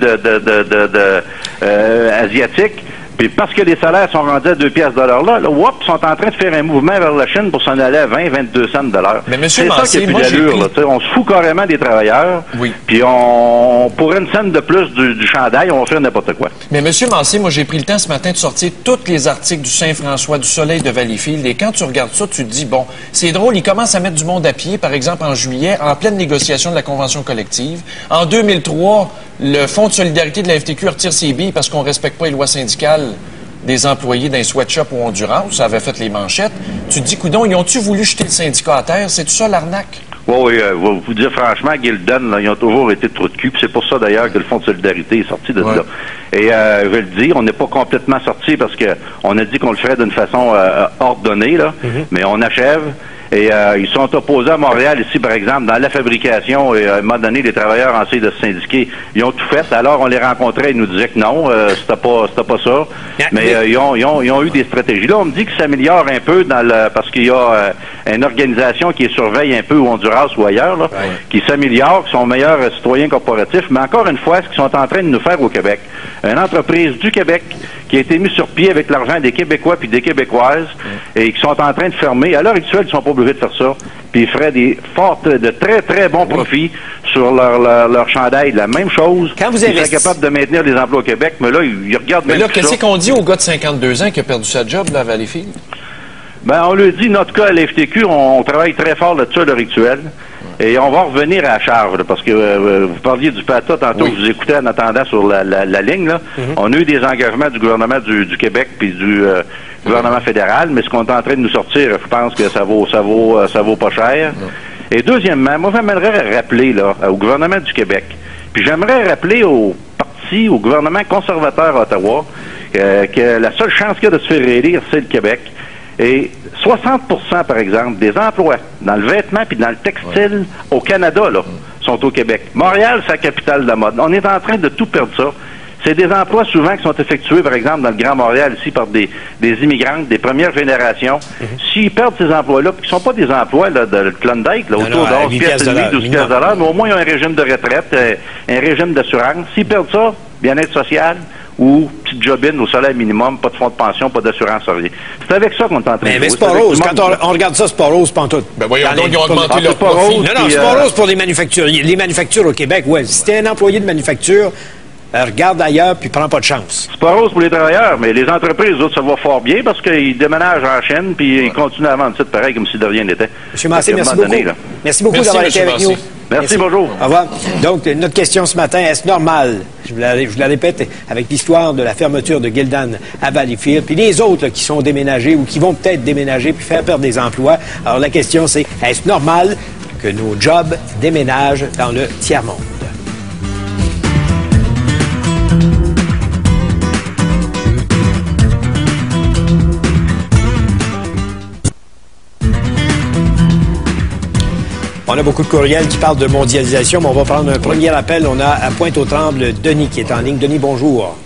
asiatiques. Puis parce que les salaires sont rendus à 2 piastres de l'heure là, ils sont en train de faire un mouvement vers la Chine pour s'en aller à 20, 22 cents de l'heure. C'est ça qui a plus d'allure. On se fout carrément des travailleurs. Puis pour une scène de plus du chandail, on va faire n'importe quoi. Mais M. Massé, moi j'ai pris le temps ce matin de sortir tous les articles du Saint-François, du Soleil de Valleyfield. Et quand tu regardes ça, tu te dis, bon, c'est drôle, ils commencent à mettre du monde à pied, par exemple en juillet, en pleine négociation de la convention collective. En 2003, le Fonds de solidarité de la FTQ retire ses billes parce qu'on ne respecte pas les lois syndicales des employés d'un sweatshop au Honduras, où ça avait fait les manchettes. Tu te dis, coudonc, ils ont-tu voulu jeter le syndicat à terre? C'est tout ça l'arnaque? Oui, vous dire franchement, Gildan, là, ils ont toujours été trop de cul. C'est pour ça d'ailleurs que le Fonds de solidarité est sorti de là. Et je vais le dire, on n'est pas complètement sorti parce que on a dit qu'on le ferait d'une façon ordonnée, là, mais on achève. Et ils sont opposés à Montréal, ici, par exemple, dans la fabrication. Et à un moment donné, les travailleurs ont essayé de se syndiquer. Ils ont tout fait. Alors, on les rencontrait, ils nous disaient que non, c'était pas ça. Mais ils ont eu des stratégies. Là, on me dit que ça s'améliore un peu parce qu'il y a une organisation qui surveille un peu au Honduras ou ailleurs, là, qui s'améliore, qui sont meilleurs citoyens corporatifs. Mais encore une fois, ce qu'ils sont en train de nous faire au Québec, une entreprise du Québec qui a été mise sur pied avec l'argent des Québécois puis des Québécoises et qui sont en train de fermer. À l'heure actuelle, ils sont pas obligés de faire ça. Puis ils feraient de très, très bons profits sur leur chandail. La même chose. Quand vous ils seraient capables de maintenir les emplois au Québec, mais là, ils regardent même. Mais là, qu'est-ce qu'on dit au gars de 52 ans qui a perdu sa job là, à Valleyfield? Ben, on le dit, notre cas à l'FTQ, on travaille très fort là-dessus à l'heure actuelle. Et on va revenir à la charge, là, parce que vous parliez du PATA tantôt, je vous écoutais en attendant sur la ligne. Là. On a eu des engagements du gouvernement du Québec puis du gouvernement fédéral, mais ce qu'on est en train de nous sortir, je pense que ça vaut pas cher. Et deuxièmement, moi j'aimerais rappeler là, au gouvernement du Québec, puis j'aimerais rappeler au parti, au gouvernement conservateur à Ottawa, que la seule chance qu'il y a de se faire élire, c'est le Québec. Et 60%, par exemple, des emplois dans le vêtement puis dans le textile au Canada, là, sont au Québec. Montréal, c'est la capitale de la mode. On est en train de tout perdre ça. C'est des emplois souvent qui sont effectués, par exemple, dans le Grand Montréal, ici, par des immigrantes, des premières générations. S'ils perdent ces emplois-là, puis qui ne sont pas des emplois là, de Klondike, là, autour de 11 pièces de nuit, 12 pièces de l'heure, mais au moins ils ont un régime de retraite, un régime d'assurance. S'ils perdent ça, bien-être social ou petite jobine au salaire minimum, pas de fonds de pension, pas d'assurance, rien. C'est avec ça qu'on est en train de jouer. Mais c'est pas rose. Quand on regarde ça, c'est pas rose, pantoute. Ben voyons donc, ils ont augmenté leur profit. Non, c'est pas rose pour les manufacturiers. Les manufactures au Québec, ouais. Si t'es un employé de manufacture, regarde ailleurs puis prends pas de chance. C'est pas rose pour les travailleurs, mais les entreprises, eux autres, ça va fort bien parce qu'ils déménagent en Chine puis ils continuent à vendre ça pareil comme si de rien n'était. M. Massé, merci beaucoup. Merci beaucoup d'avoir été avec nous. Merci, bonjour. Au revoir. Donc, notre question ce matin, est-ce normal, je vous la répète, avec l'histoire de la fermeture de Gildan à Valleyfield, puis les autres là, qui sont déménagés ou qui vont peut-être déménager puis faire perdre des emplois. Alors, la question, c'est, est-ce normal que nos jobs déménagent dans le tiers-monde? On a beaucoup de courriels qui parlent de mondialisation, mais on va prendre un premier appel. On a à Pointe-aux-Trembles Denis qui est en ligne. Denis, bonjour.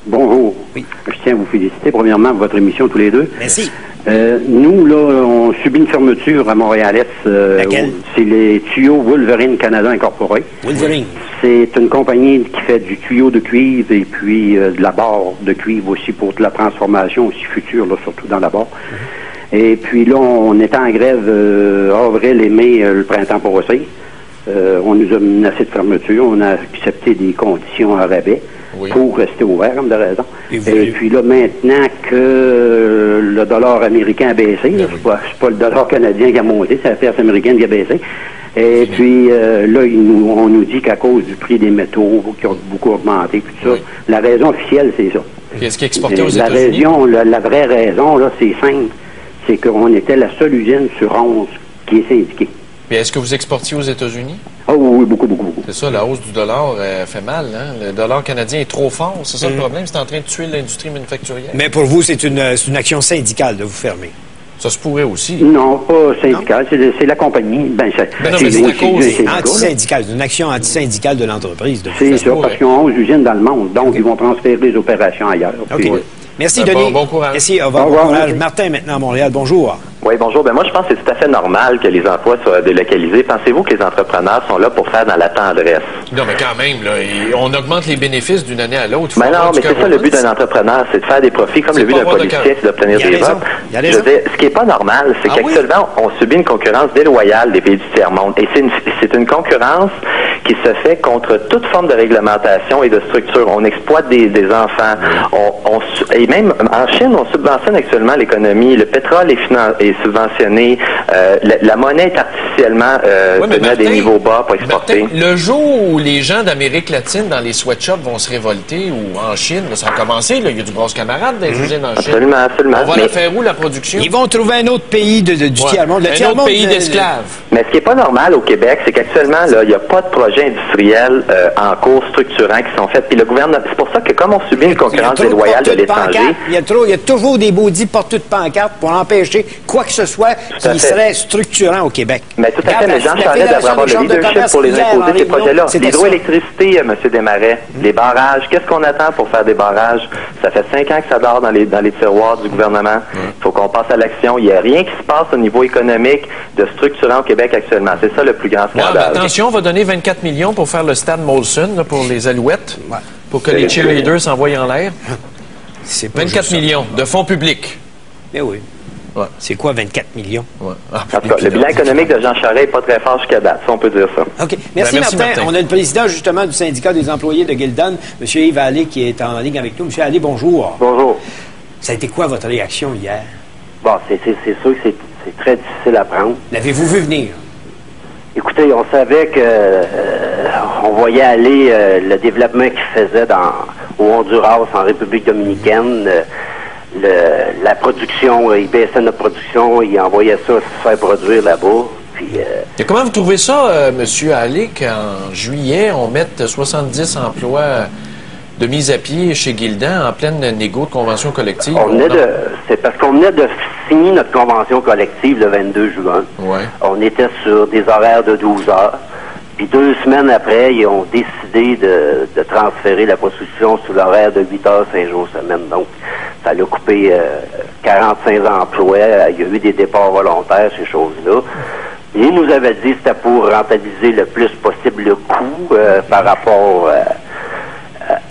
Bonjour. Oui. Je tiens à vous féliciter, premièrement, pour votre émission tous les deux. Merci. Nous, là, on subit une fermeture à Montréal-Est. Laquelle? C'est les tuyaux Wolverine Canada Incorporé. Wolverine. C'est une compagnie qui fait du tuyau de cuivre et puis de la barre de cuivre aussi pour de la transformation aussi future, là, surtout dans la barre. Et puis là, on était en grève avril et mai, le printemps passé. On nous a menacé de fermeture. On a accepté des conditions à rabais pour rester ouvert, comme de raison. Et puis là, maintenant que le dollar américain a baissé, c'est pas le dollar canadien qui a monté, c'est la pièce américaine qui a baissé. Et puis là, on nous dit qu'à cause du prix des métaux qui ont beaucoup augmenté, puis tout ça, la raison officielle, c'est ça. Puis est-ce qu'il est exporté aux États-Unis? La vraie raison, là, c'est simple. C'est qu'on était la seule usine sur 11 qui est syndiquée. Puis est-ce que vous exportiez aux États-Unis? Ah oui, beaucoup. C'est ça, la hausse du dollar fait mal. Hein? Le dollar canadien est trop fort. C'est ça le problème. C'est en train de tuer l'industrie manufacturière. Mais pour vous, c'est une action syndicale de vous fermer. Ça se pourrait aussi. Non, pas syndicale. C'est la compagnie. Non, mais c'est à cause anti-syndicale. C'est une action anti-syndicale de l'entreprise. C'est ça, parce qu'ils ont 11 usines dans le monde. Donc, ils vont transférer les opérations ailleurs. OK. Puis, merci, Denis. Bon courage. Merci. Au revoir. Bon courage. Martin, maintenant à Montréal. Bonjour. Oui, bonjour. Ben moi, je pense que c'est tout à fait normal que les emplois soient délocalisés. Pensez-vous que les entrepreneurs sont là pour faire dans la tendresse? Non, mais quand même, là, on augmente les bénéfices d'une année à l'autre. Mais non, mais c'est ça le but d'un entrepreneur, c'est de faire des profits, comme le but d'un politicien, c'est d'obtenir des votes. Je veux dire, ce qui n'est pas normal, c'est qu'actuellement, on subit une concurrence déloyale des pays du tiers-monde. Et c'est une concurrence qui se fait contre toute forme de réglementation et de structure. On exploite des enfants. Et même en Chine, on subventionne actuellement l'économie. Le pétrole est subventionné. La monnaie est artificiellement tenue à des niveaux bas pour exporter. Martin, le jour où les gens d'Amérique latine dans les sweatshops vont se révolter, ou en Chine, là, ça a commencé, là, il y a du brosse camarade dans les usines en Chine. Absolument. On va la faire où, la production? Ils vont trouver un autre pays du tiers-monde. Un autre pays d'esclaves. Mais ce qui n'est pas normal au Québec, c'est qu'actuellement, là, il n'y a pas de projets industriels en cours structurants qui sont faits. Puis le gouvernement, c'est pour ça que comme on subit une concurrence déloyale de l'étranger... Il y a toujours des maudits porteurs de pancartes pour empêcher quoi que ce soit qui serait structurant au Québec. Mais tout à fait, mais Jean Charest devrait avoir le leadership pour les imposer, ces projets-là. L'hydroélectricité, M. Desmarais, les barrages, qu'est-ce qu'on attend pour faire des barrages? Ça fait 5 ans que ça dort dans les tiroirs du gouvernement. Il faut qu'on passe à l'action. Il n'y a rien qui se passe au niveau économique de structurant au Québec actuellement. C'est ça le plus grand scandale. Attention, on va donner 24 millions pour faire le stade Molson, là, pour les Alouettes, pour que les cheerleaders s'envoient en l'air. 24 millions de fonds publics. Mais oui. Ouais. C'est quoi 24 millions? Ouais. En tout cas, le bilan économique de Jean Charest n'est pas très fort jusqu'à date, ça on peut dire ça. OK. Merci, Martin. On a le président justement du syndicat des employés de Gildan, M. Yves Allais, qui est en ligne avec nous. M. Allais, bonjour. Bonjour. Ça a été quoi votre réaction hier? Bon, c'est sûr que c'est très difficile à prendre. L'avez-vous vu venir? Écoutez, on savait que on voyait aller le développement qu'il faisait au Honduras, en République dominicaine. La production, il baissait notre production, il envoyait ça se faire produire là-bas. Puis, et comment vous trouvez ça, M. Allais, qu'en juillet, on mette 70 emplois de mise à pied chez Gildan en pleine négo de convention collective. C'est parce qu'on venait de signer notre convention collective le 22 juin. Ouais. On était sur des horaires de 12 heures. Puis 2 semaines après, ils ont décidé de transférer la prostitution sous l'horaire de 8 heures, 5 jours semaine. Donc, ça a coupé 45 emplois. Il y a eu des départs volontaires, ces choses-là. Ils nous avaient dit que c'était pour rentabiliser le plus possible le coût par rapport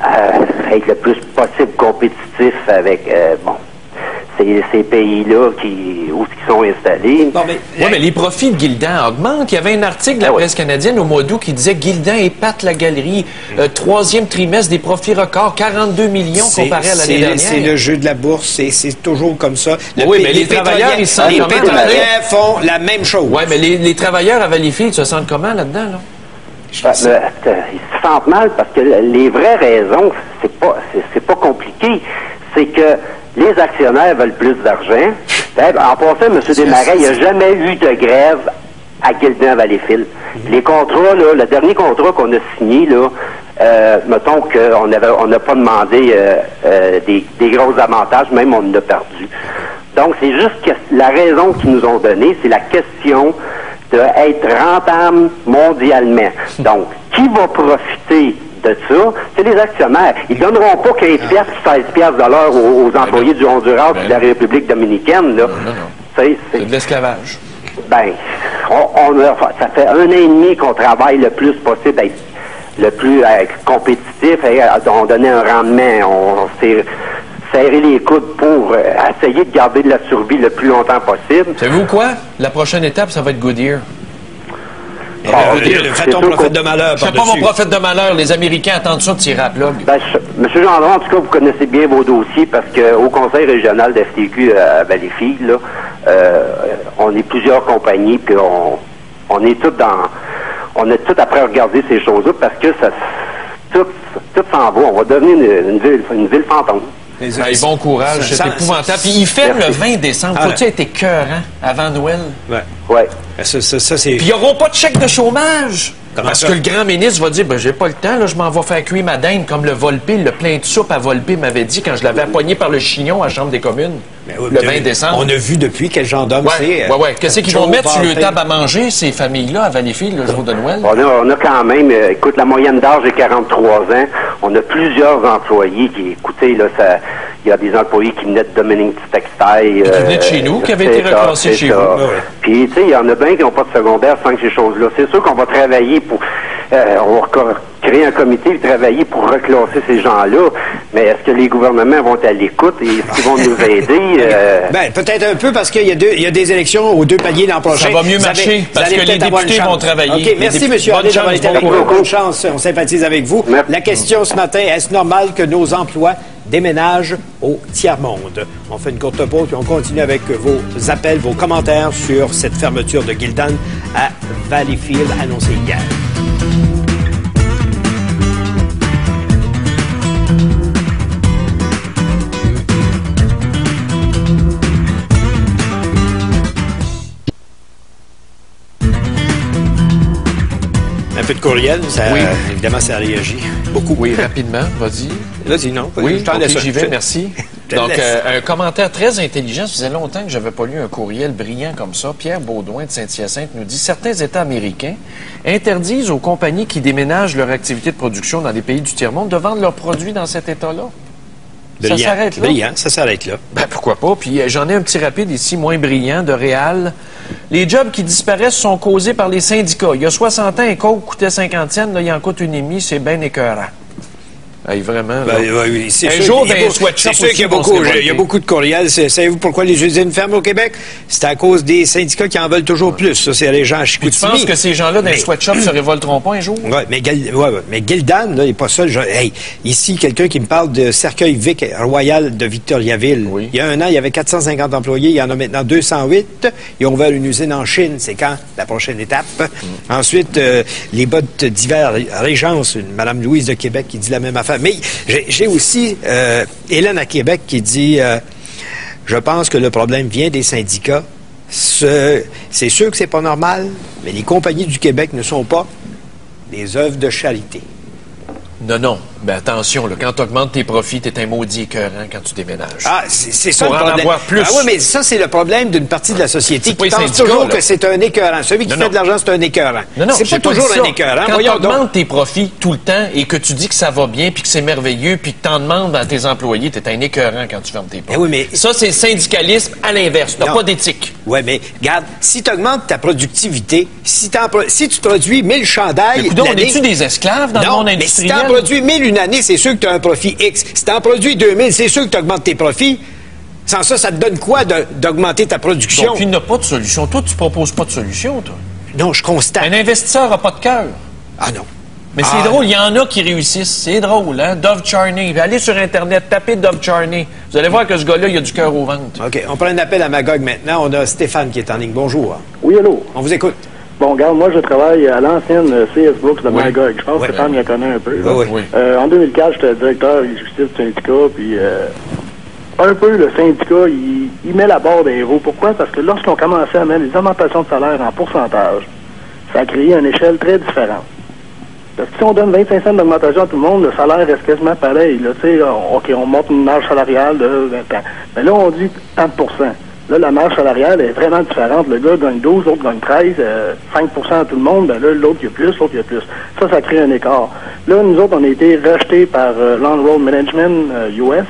à être le plus possible compétitif avec ces pays-là où ils sont installés. Mais les profits de Gildan augmentent. Il y avait un article de la presse canadienne au mois d'août qui disait Gildan épate la galerie. 3e trimestre, des profits records, 42 millions comparé à l'année dernière. C'est le jeu de la bourse, c'est toujours comme ça. Mais les travailleurs, ils se sentent comment? Les pétroliers font la même chose. Oui, mais les travailleurs à Valleyfield se sentent comment là-dedans, là? Ils se sentent mal parce que les vraies raisons, c'est pas compliqué. C'est que les actionnaires veulent plus d'argent. En passant, M. Desmarais, il n'y a jamais eu de grève à Gildan Valleyfield. Les contrats, là, le dernier contrat qu'on a signé, là, mettons qu'on n'a pas demandé des gros avantages, même on en a perdu. Donc, c'est juste que la raison qu'ils nous ont donnée, c'est la question d'être rentable mondialement. Donc, qui va profiter de ça? C'est les actionnaires. Ils ne donneront pas 15 piastres, 16 piastres de l'heure aux employés du Honduras et de la République dominicaine. Là. Non. C'est de l'esclavage. Ça fait 1 an et demi qu'on travaille le plus possible, être le plus compétitif. On donnait un rendement. On s'est serré les coudes pour essayer de garder de la survie le plus longtemps possible. Savez-vous quoi? La prochaine étape, ça va être Goodyear. Fais ton prophète de malheur. Je ne fais pas mon prophète de malheur. Les Américains attendent ça de tirer à plug. Monsieur Gendron, en tout cas, vous connaissez bien vos dossiers parce qu'au Conseil régional d'FTQ à Valleyfield, là, on est plusieurs compagnies, puis on est tous on est tous après à regarder ces choses-là parce que tout s'en va. On va devenir une ville fantôme. Bon courage, c'est épouvantable. Puis il ferme le 20 décembre. Faut-il être écœurant avant Noël? Ouais. Puis ils n'auront pas de chèque de chômage. Parce que le grand ministre va dire, j'ai pas le temps, là, je m'en vais faire cuire ma dinde, comme le Volpé, le plein de soupe à Volpé m'avait dit quand je l'avais pogné par le chignon à la Chambre des communes. Le 20 décembre. On a vu depuis quel genre d'homme c'est. Qu'est-ce qu'ils vont mettre sur le table à manger, ces familles-là, à Valleyfield, le jour de Noël? On a quand même, écoute, la moyenne d'âge est 43 ans. On a plusieurs employés qui, écoutez, là, il y a des employés qui venaient de Dominique Textile. Qui venaient de chez nous, qui avaient été reclassés chez vous. Puis, tu sais, il y en a bien qui n'ont pas de secondaire sans ces choses-là. C'est sûr qu'on va travailler pour... on va créer un comité et travailler pour reclasser ces gens-là. Mais est-ce que les gouvernements vont être à l'écoute et est-ce qu'ils vont nous aider? Peut-être un peu parce qu'il y a des élections aux 2 paliers l'an prochain. Ça va mieux marcher parce que les députés vont travailler. OK, merci, M. Hardy, d'avoir été avec nous. Bonne chance. On sympathise avec vous. Merci. La question ce matin, est-ce normal que nos emplois déménagent au tiers-monde? On fait une courte pause et on continue avec vos appels, vos commentaires sur cette fermeture de Gildan à Valleyfield annoncée hier. Un peu de courriel, évidemment, ça réagit beaucoup. Oui, rapidement, vas-y. Vas-y, non. Oui, j'y vais, merci. Donc, un commentaire très intelligent. Ça faisait longtemps que je n'avais pas lu un courriel brillant comme ça. Pierre Baudouin de Saint-Hyacinthe nous dit « Certains États américains interdisent aux compagnies qui déménagent leur activité de production dans des pays du tiers-monde de vendre leurs produits dans cet État-là. » Ça s'arrête là. Brillant, ça s'arrête là. Pourquoi pas? Puis j'en ai un petit rapide ici, moins brillant, de Réal. Les jobs qui disparaissent sont causés par les syndicats. Il y a 60 ans, un coke coûtait 50 cents, là, il en coûte 1,5, c'est bien écœurant. Hey, vraiment. Oui, c'est un jour d'un sweatshop. C'est sûr qu'il y a beaucoup de courriels. Savez-vous pourquoi les usines ferment au Québec? C'est à cause des syndicats qui en veulent toujours plus. Ça, c'est les gens à Chicoutimi. Tu penses que ces gens-là dans les sweatshops se révolteront pas un jour? Oui, mais Gildan, là, il n'est pas seul. Ici, quelqu'un qui me parle de Cercueil Vic Royal de Victoriaville. Oui. Il y a 1 an, il y avait 450 employés. Il y en a maintenant 208. Ils ont ouvert une usine en Chine. C'est quand? La prochaine étape. Ensuite, les bottes d'hiver Régence, Mme Louise de Québec qui dit la même affaire. Mais j'ai aussi Hélène à Québec qui dit je pense que le problème vient des syndicats. C'est sûr que c'est pas normal, mais les compagnies du Québec ne sont pas des œuvres de charité. Non. Mais attention, là, quand tu augmentes tes profits, tu es un maudit écœurant quand tu déménages. Ah, c'est ça pour le en problème. avoir plus. Ah oui, mais ça, c'est le problème d'une partie de la société qui pense syndicat, toujours là. que c'est un écœurant. Celui qui fait de l'argent, c'est un écœurant. Non, c'est pas toujours un écœurant. Quand tu Voyons donc. augmentes tes profits tout le temps et que tu dis que ça va bien, puis que c'est merveilleux, puis que tu en demandes à tes employés, tu es un écœurant quand tu fermes tes portes. Oui, mais... Ça, c'est le syndicalisme à l'inverse. Tu n'as Non. pas d'éthique. Oui, mais regarde, si tu augmentes ta productivité, si tu produis 1000 chandails... Écoute, on est-tu des esclaves dans le monde industriel? Mais si tu en produis 1000 une année, c'est sûr que tu as un profit X. Si tu en produis 2000, c'est sûr que tu augmentes tes profits. Sans ça, ça te donne quoi d'augmenter ta production? Donc, il n'a pas de solution. Toi, tu proposes pas de solution, toi. Non, je constate. Un investisseur n'a pas de cœur. Ah non. Mais c'est drôle, il y en a qui réussissent. C'est drôle, hein? Dove Charney. Allez sur Internet, tapez Dove Charney. Vous allez voir que ce gars-là, il a du cœur au ventre. OK, on prend un appel à Magog maintenant. On a Stéphane qui est en ligne. Bonjour. Oui, allô? On vous écoute. Bon, regarde, moi, je travaille à l'ancienne CS Brooks de Magog. Je pense que Stéphane la connaît un peu. Oui. En 2004, j'étais directeur exécutif du syndicat, puis un peu, le syndicat, il met la barre des héros. Pourquoi? Parce que lorsqu'on commençait à mettre les augmentations de salaire en pourcentage, ça a créé une échelle très différente. Parce que si on donne 25 cents d'augmentation à tout le monde, le salaire reste quasiment pareil. Là, OK, on monte une marge salariale de 20 ans. Mais là, on dit 30%. Là, la marge salariale est vraiment différente. Le gars gagne 12, l'autre gagne 13, 5% à tout le monde. Ben là, l'autre, il y a plus, l'autre, il y a plus. Ça crée un écart. Là, nous autres, on a été rachetés par Long Road Management US.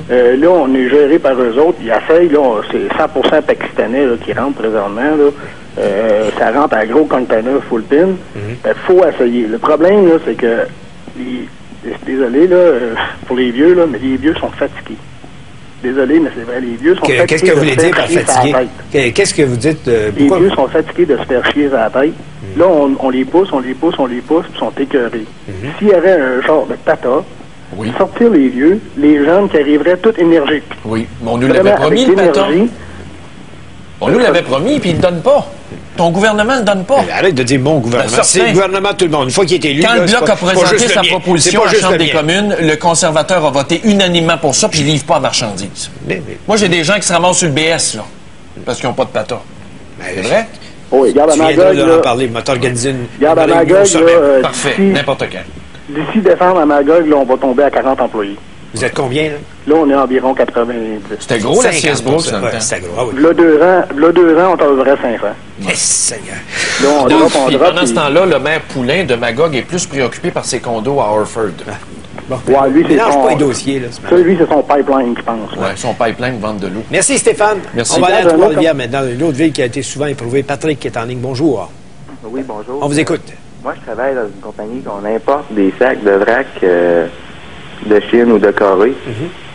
Là, on est géré par eux autres. Ils essayent, là, c'est 100% pakistanais là, qui rentrent présentement. Là. Ça rentre à gros container full pin. Faut essayer. Le problème, là, c'est que, désolé là, pour les vieux, là, mais les vieux sont fatigués. Désolé, mais c'est vrai, les vieux sont fatigués. Qu'est-ce que vous voulez dire par fatigué? Qu'est-ce que vous dites? Les vieux sont fatigués de se faire chier à la tête. Là, on les pousse, puis ils sont écœurés. S'il y avait un genre de tata, sortir les vieux, les jeunes qui arriveraient tout énergiques. Oui, mais on nous l'avait promis, le tata. On nous l'avait promis, puis il ne donne pas. Ton gouvernement ne donne pas. Mais arrête de dire mon gouvernement. C'est le gouvernement de tout le monde. Une fois qu'il est élu... Quand le Bloc a présenté sa proposition à la Chambre des communes, le conservateur a voté unanimement pour ça, puis il ne livre pas à marchandises. Moi, j'ai des gens qui se ramassent sur le BS, là, parce qu'ils n'ont pas de pata. C'est vrai? Oui, regarde à Magog, là... en parler. On va t'organiser une... Regarde à Magog, là... Parfait, n'importe quand. D'ici décembre, à Magog, là, on va tomber à 40 employés. Vous êtes combien, là? Là, on est environ 80. C'était gros, la CS Brooks, dans le temps. C'était gros, ah oui. Là, 2 ans, on t'enverrait 500. Yes, Seigneur. Là, on drop. Pendant ce temps-là, le maire Poulain de Magog est plus préoccupé par ses condos à Orford. Bon. Ouais, lui, c'est son... pas les dossiers, là. Ça, lui, c'est son pipeline, je pense. Ouais, son pipeline de vente de l'eau. Merci, Stéphane. Merci. On va aller à Trois-Rivières maintenant, une autre ville qui a été souvent éprouvée. Patrick qui est en ligne. Bonjour. Oui, bonjour. On vous écoute. Moi, je travaille dans une compagnie qu'on importe des sacs de vrac de Chine ou de Corée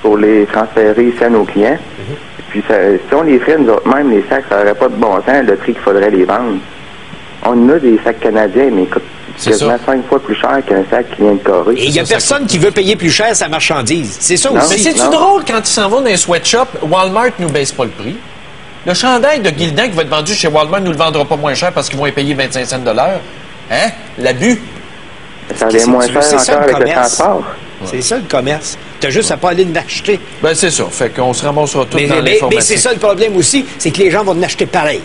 pour les transférer ici à nos clients. Puis, si on les ferait, nous autres, même les sacs, ça n'aurait pas de bon sens, le prix qu'il faudrait les vendre. On a des sacs canadiens, mais ils coûtent quasiment 5 fois plus cher qu'un sac qui vient de Corée. Et il n'y a personne qui veut payer plus cher sa marchandise. C'est ça aussi. Mais c'est-tu drôle quand ils s'en vont dans un sweatshop, Walmart ne nous baisse pas le prix? Le chandail de Gildan qui va être vendu chez Walmart ne nous le vendra pas moins cher parce qu'ils vont y payer 25 cents de l'heure. Hein? L'abus. Ça devient moins cher encore avec le transport. C'est ça le commerce. Tu as juste à pas aller l'acheter. Ben c'est ça. Fait qu'on se ramassera tout dans l'informatique. Mais c'est ça le problème aussi, c'est que les gens vont l'acheter pareil.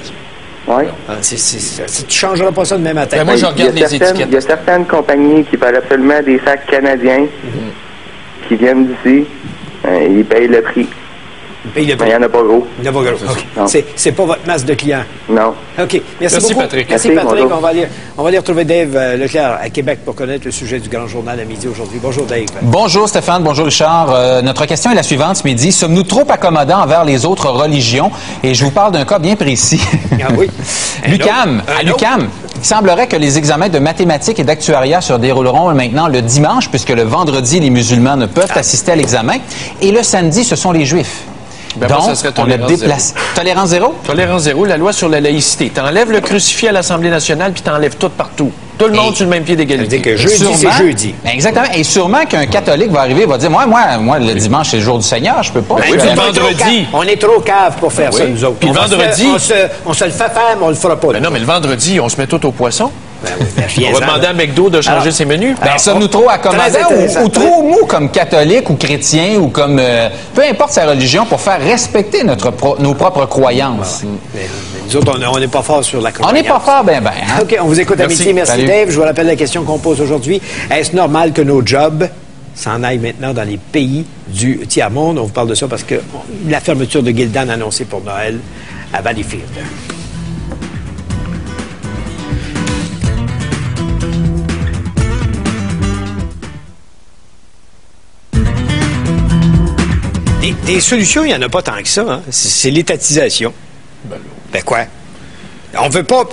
Oui. Tu ne changeras pas ça demain matin. Ben moi, je regarde les étiquettes. Il y a certaines compagnies qui veulent absolument des sacs canadiens qui viennent d'ici. Ils payent le prix. Mais il n'y en a pas gros. Il n'y en a pas gros. Okay. C'est pas votre masse de clients. Non. OK. Merci beaucoup. Patrick. Merci, Patrick. On va aller retrouver Dave Leclerc à Québec pour connaître le sujet du Grand Journal à midi aujourd'hui. Bonjour, Dave. Bonjour, Stéphane. Bonjour, Richard. Notre question est la suivante ce midi. Sommes-nous trop accommodants envers les autres religions? Et je vous parle d'un cas bien précis. Ah oui? l'UQAM. À l'UQAM, il semblerait que les examens de mathématiques et d'actuariat se dérouleront maintenant le dimanche, puisque le vendredi, les musulmans ne peuvent assister à l'examen. Et le samedi, ce sont les Juifs. Ben donc, moi, ça serait on a déplacé. Tolérance zéro? Tolérance zéro, la loi sur la laïcité. T'enlèves le crucifix à l'Assemblée nationale, puis t'enlèves tout partout. Tout le monde sur le même pied d'égalité. Ça veut dire que jeudi, c'est jeudi. Exactement. Et sûrement qu'un catholique va arriver et va dire, moi, le dimanche, c'est le jour du Seigneur, je peux pas. Oui, puis le vendredi. On est trop cave pour faire ça, nous autres. Puis le vendredi. On se le fait faire, mais on le fera pas. Ben non, mais le vendredi, on se met tout au poisson. On va demander à McDo de changer ses menus. Sommes-nous trop accommodants ou trop mous comme catholiques ou chrétiens ou comme... peu importe sa religion, pour faire respecter nos propres croyances. Mais nous autres, on n'est pas fort sur la croyance. On n'est pas fort, hein? OK, on vous écoute, Amitié. Merci, Dave. Je vous rappelle la question qu'on pose aujourd'hui. Est-ce normal que nos jobs s'en aillent maintenant dans les pays du tiers-monde? On vous parle de ça parce que la fermeture de Gildan annoncée pour Noël à Valleyfield. Des solutions, il n'y en a pas tant que ça. Hein? C'est l'étatisation. Ben quoi? On veut pas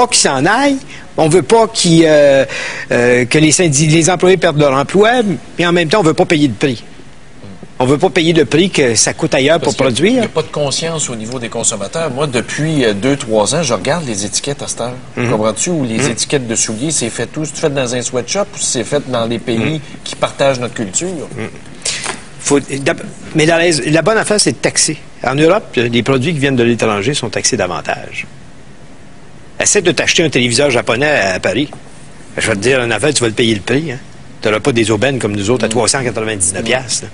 qu'ils s'en aillent. On veut pas que les employés perdent leur emploi, mais en même temps, on veut pas payer de prix. On veut pas payer le prix que ça coûte ailleurs pour produire. Il n'y a pas de conscience au niveau des consommateurs. Moi, depuis 2-3 ans, je regarde les étiquettes à cette heure. Comprends-tu? Ou les étiquettes de souliers, c'est fait où? C'est fait dans un sweatshop ou c'est fait dans les pays qui partagent notre culture? Mais la bonne affaire, c'est de taxer. En Europe, les produits qui viennent de l'étranger sont taxés davantage. Essaie de t'acheter un téléviseur japonais à Paris. Je vais te dire une affaire, tu vas le payer le prix. Hein? Tu n'auras pas des aubaines comme nous autres à 399$.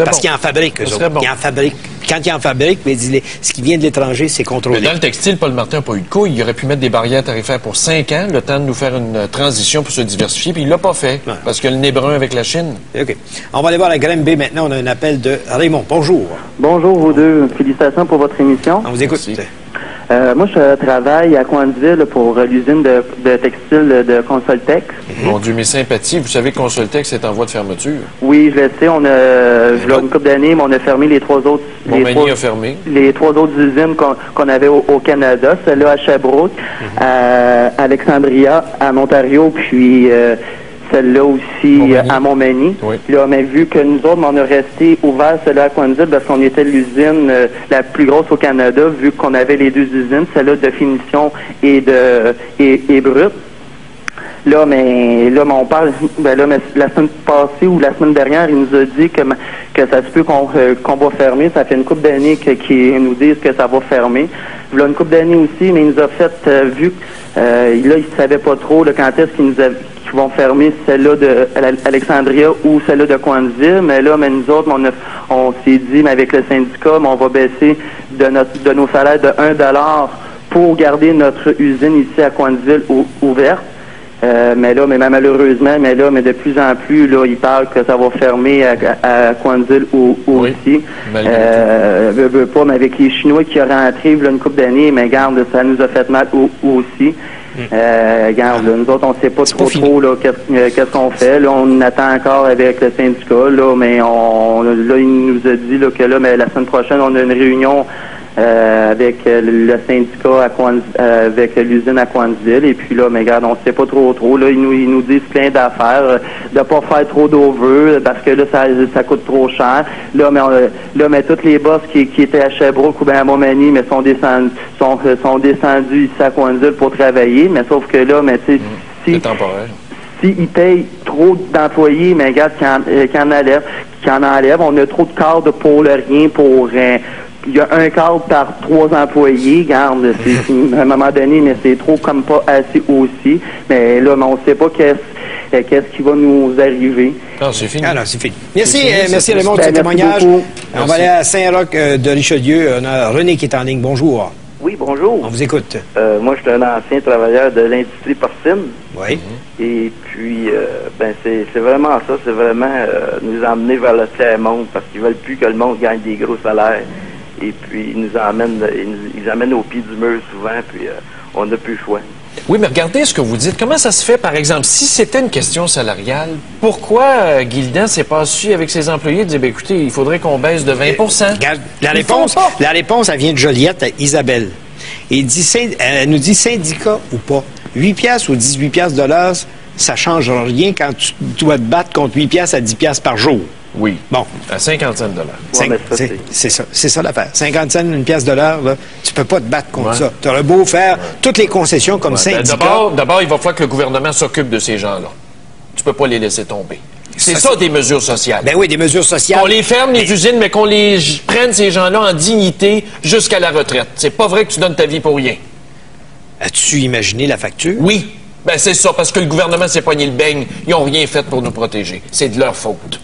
Parce qu'ils en fabriquent, eux autres. Bon. Ils en fabriquent. Quand ils en fabriquent, mais ce qui vient de l'étranger, c'est contrôlé. Mais dans le textile, Paul Martin n'a pas eu de couille. Il aurait pu mettre des barrières tarifaires pour 5 ans, le temps de nous faire une transition pour se diversifier, puis il l'a pas fait, parce qu'il a le nez brun avec la Chine. OK. On va aller voir la Granby maintenant. On a un appel de Raymond. Bonjour. Bonjour, vous deux. Félicitations pour votre émission. On vous écoute. Moi, je travaille à Coinsville pour l'usine de textile de Consoltex. Mon Dieu, mes sympathies. Vous savez que Consoltex est en voie de fermeture. Oui, je le sais. On a, une couple d'années, mais on a fermé les 3 autres... Montmagny a fermé. Les 3 autres usines qu'on avait au Canada. Celle-là à Sherbrooke, à Alexandria, à Ontario, puis... celle-là aussi à Montmagny. Oui. Là, mais vu que nous autres, on a resté ouvert celle-là à Coinsville parce qu'on était l'usine la plus grosse au Canada, vu qu'on avait les 2 usines, celle-là de finition et brut. Là, mais on parle, mais la semaine passée ou la semaine dernière, il nous a dit que ça se peut qu'on va fermer. Ça fait une couple d'années qu'ils nous disent que ça va fermer. Là, une couple d'années aussi, mais il nous a fait, vu là, il savait pas trop là, quand est-ce qu'ils vont fermer celle-là de Alexandria ou celle-là de Coinsville, mais nous autres, on s'est dit, mais avec le syndicat, on va baisser de nos salaires de 1$ pour garder notre usine ici à Coinsville ouverte. Mais malheureusement, mais de plus en plus, là, ils parlent que ça va fermer à Coinsville aussi. Pas, mais avec les Chinois qui ont rentré là, une couple d'années, mais garde, ça nous a fait mal aussi. Regarde, nous autres, on ne sait pas trop là, qu'est-ce qu'on fait. Là, on attend encore avec le syndicat, là, mais là, il nous a dit là, que là, mais la semaine prochaine, on a une réunion avec le syndicat avec l'usine à Coinsville. Et puis là, mais regarde, on ne sait pas trop. Là, ils nous disent plein d'affaires, de pas faire trop d'over, parce que là, ça coûte trop cher. Là, mais toutes les boss qui étaient à Sherbrooke ou bien à Montmagny, mais sont descendus ici à Coinsville pour travailler. Mais sauf que là, mais tu sais, c'est temporaire. S'ils payent trop d'employés, mais regarde, qu'ils en enlèvent, on a trop de cadres pour le rien, pour il y a un cadre par 3 employés, garde, à un moment donné, mais c'est trop comme pas assez aussi. Mais là, on ne sait pas qu'est-ce qui va nous arriver. Non, c'est fini. Alors, c'est fini. Merci Raymond de ce témoignage. On va aller à Saint-Roch de Richelieu. On a René qui est en ligne. Bonjour. Oui, bonjour. On vous écoute. Moi, je suis un ancien travailleur de l'industrie porcine. Oui. Et puis, c'est vraiment ça. C'est vraiment nous emmener vers le tiers-monde parce qu'ils veulent plus que le monde gagne des gros salaires. Et puis, ils amènent au pied du mur souvent, puis on n'a plus le choix. Oui, mais regardez ce que vous dites. Comment ça se fait, par exemple, si c'était une question salariale, pourquoi Gildan s'est pas su avec ses employés de dire, écoutez, il faudrait qu'on baisse de 20%? Regarde, la réponse, elle vient de Joliette à Isabelle. Et elle nous dit syndicat ou pas. 8$ ou 18$ de l'heure, ça change rien quand tu dois te battre contre 8$ à 10$ par jour. Oui. Bon. À 50 cents de l'heure. C'est ça l'affaire. 50 cents, $1 de l'heure, tu peux pas te battre contre ça. Tu aurais beau faire toutes les concessions comme syndicat. D'abord, il va falloir que le gouvernement s'occupe de ces gens-là. Tu peux pas les laisser tomber. C'est ça des mesures sociales. Ben oui, des mesures sociales. Qu'on les ferme, les usines, mais qu'on les prenne, ces gens-là, en dignité jusqu'à la retraite. C'est pas vrai que tu donnes ta vie pour rien. As-tu imaginé la facture? Oui. Ben c'est ça, parce que le gouvernement s'est poigné le beigne. Ils n'ont rien fait pour nous protéger. C'est de leur faute.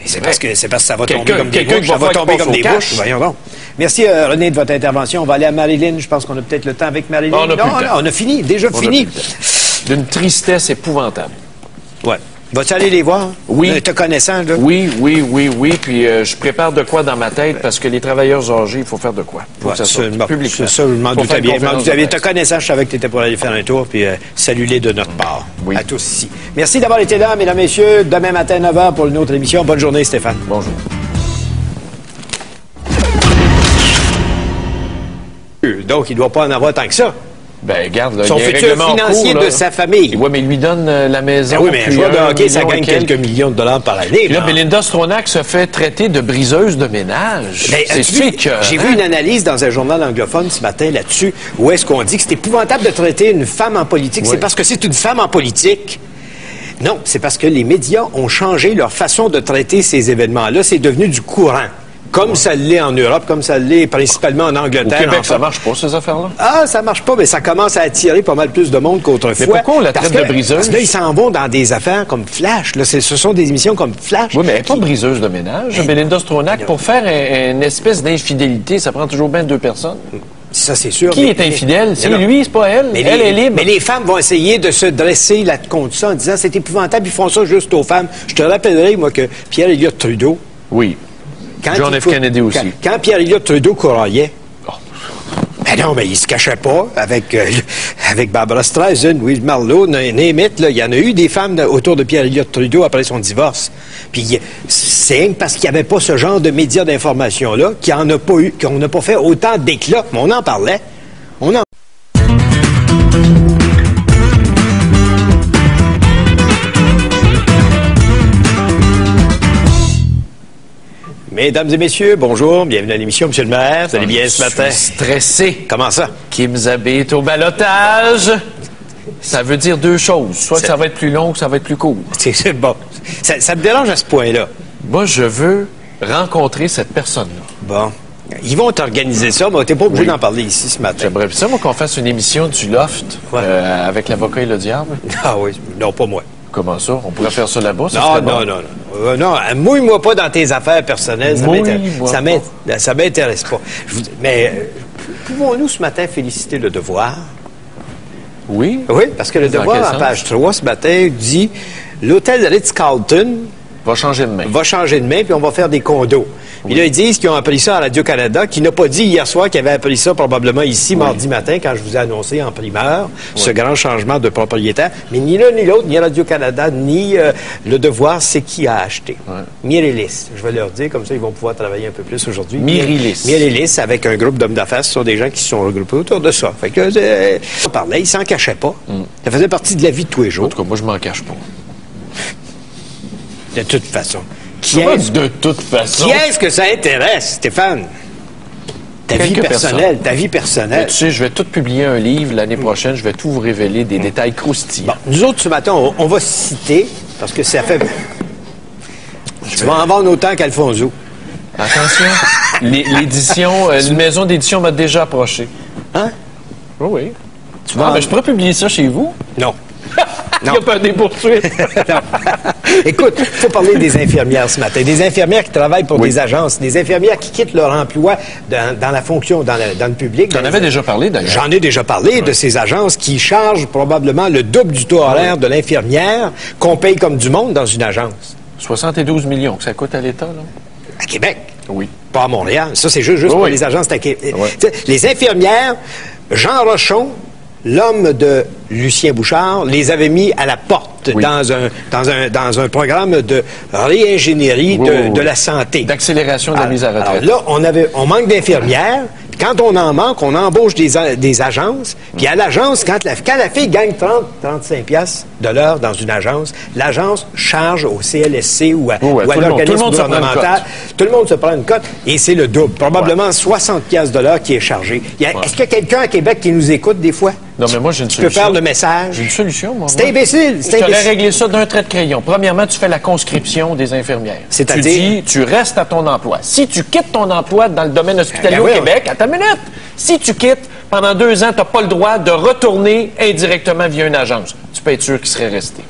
C'est parce que ça va tomber comme des bouches. Ça va tomber comme des bouches. Voyons donc. Merci, René, de votre intervention. On va aller à Marilyn. Je pense qu'on a peut-être le temps avec Marilyn. On a fini. Déjà fini. D'une tristesse épouvantable. Ouais. Vas-tu aller les voir? Oui. Te connaissant, là? Oui. Puis je prépare de quoi dans ma tête parce que les travailleurs âgés, il faut faire de quoi? Faut que ça sorte publiquement. C'est ça, je m'en doutais bien. Te connaissant, je savais que tu étais pour aller faire un tour, puis salut-les de notre part. Oui. À tous ici. Merci d'avoir été là, mesdames, messieurs. Demain matin, 9h pour une autre émission. Bonne journée, Stéphane. Bonjour. Donc, il ne doit pas en avoir tant que ça. Ben, regarde, là, son futur financier de sa famille. Oui, mais il lui donne la maison. Ben oui, mais un joueur de hockey, ça gagne quelques millions de dollars par année. Puis là, Belinda Stronach se fait traiter de briseuse de ménage. J'ai vu une analyse dans un journal anglophone ce matin là-dessus, où est-ce qu'on dit que c'est épouvantable de traiter une femme en politique. Oui. C'est parce que c'est une femme en politique. Non, c'est parce que les médias ont changé leur façon de traiter ces événements-là. C'est devenu du courant. Comme ça l'est en Europe, comme ça l'est principalement en Angleterre. Au Québec, ça marche pas, ces affaires-là? Ah, ça marche pas, mais ça commence à attirer pas mal plus de monde qu'autrefois. Mais pourquoi on la traite de briseuse? Parce que là, ils s'en vont dans des affaires comme Flash. Là, ce sont des émissions comme Flash. Oui, mais elle n'est pas briseuse de ménage. Belinda Stronach, pour faire une espèce d'infidélité, ça prend toujours bien 2 personnes. Ça, c'est sûr. Qui est infidèle? C'est lui, c'est pas elle. Elle est libre. Mais les femmes vont essayer de se dresser là contre ça en disant c'est épouvantable, ils font ça juste aux femmes. Je te rappellerai, moi, que Pierre-Éliott Trudeau... Oui. John F. Kennedy aussi. Quand Pierre-Éliott Trudeau couraillait, ben non, mais il se cachait pas avec Barbara Streisand, Louise Marleau, Németh, là. Il y en a eu des femmes autour de Pierre-Éliott Trudeau après son divorce. Puis c'est parce qu'il n'y avait pas ce genre de médias d'information-là qu'on n'a pas fait autant d'éclat. Mais on en parlait. Mesdames et messieurs, bonjour, bienvenue à l'émission, Monsieur le maire. Vous allez bien ce matin? Je suis stressé. Comment ça? Kim Zabé est au ballottage. Ça veut dire 2 choses. Soit que ça va être plus long ou que ça va être plus court. C'est bon. Ça te dérange à ce point-là? Moi, je veux rencontrer cette personne-là. Bon. Ils vont t'organiser ça, mais t'es pas obligé d'en parler ici ce matin. J'aimerais ça, moi, qu'on fasse une émission du Loft avec l'avocat et le diable. Ah oui, non, pas moi. Comment ça? On pourrait faire ça là-bas? Non, mouille-moi pas dans tes affaires personnelles. Ça m'intéresse pas. Mais pouvons-nous ce matin féliciter le Devoir? Oui. Oui, parce que le Devoir, en page 3, ce matin, dit l'hôtel Ritz-Carlton va changer de main. Puis on va faire des condos. Puis là, ils disent qu'ils ont appris ça à Radio-Canada, qui n'a pas dit hier soir qu'ils avaient appris ça probablement ici, mardi matin, quand je vous ai annoncé en primeur ce grand changement de propriétaire. Mais ni l'un ni l'autre, ni Radio-Canada, ni Le Devoir, c'est qui a acheté. Mirilis. Je vais leur dire, comme ça, ils vont pouvoir travailler un peu plus aujourd'hui. Mirilis, avec un groupe d'hommes d'affaires. Ce sont des gens qui se sont regroupés autour de ça. Fait que, on parlait, ils s'en cachaient pas. Ça faisait partie de la vie de tous les jours. En tout cas, moi, je m'en cache pas. De toute façon. De toute façon. Qui est-ce que ça intéresse, Stéphane? Ta vie personnelle. Tu sais, je vais tout publier un livre l'année prochaine. Je vais tout vous révéler, des détails croustillants. Bon, nous autres, ce matin, on va citer, parce que ça fait... Tu vas en vendre autant qu'Alfonso. Attention. L'édition, une maison d'édition m'a déjà approché. Hein? Oui. Mais je pourrais publier ça chez vous? Non. Il n'y a pas des poursuites. Écoute, il faut parler des infirmières ce matin. Des infirmières qui travaillent pour des agences. Des infirmières qui quittent leur emploi dans la fonction, dans le public. Tu en avais déjà parlé, d'ailleurs. J'en ai déjà parlé de ces agences qui chargent probablement le double du taux horaire de l'infirmière qu'on paye comme du monde dans une agence. 72 millions que ça coûte à l'État, là? À Québec? Oui. Pas à Montréal. Ça, c'est juste pour les agences à Québec. Les infirmières, Jean Rochon, l'homme de Lucien Bouchard, les avait mis à la porte dans un programme de réingénierie de la santé. D'accélération de la mise à retraite. Alors là, on manque d'infirmières. Quand on en manque, on embauche des agences. Puis à l'agence, quand la fille gagne 35 piastres de l'heure dans une agence, l'agence charge au CLSC ou à l'organisme gouvernemental. Tout le monde se prend une cote et c'est le double. Probablement 60 piastres de l'heure qui est chargé. Est-ce qu'il y a quelqu'un à Québec qui nous écoute des fois? Non, mais moi, j'ai une solution. Tu peux faire le message. J'ai une solution, moi. C'est imbécile. Je t'aurais réglé ça d'un trait de crayon. Premièrement, tu fais la conscription des infirmières. C'est-à-dire? Tu dis, tu restes à ton emploi. Si tu quittes ton emploi dans le domaine hospitalier au Québec, attends une minute. Si tu quittes, pendant 2 ans, tu n'as pas le droit de retourner indirectement via une agence. Tu peux être sûr qu'il serait resté.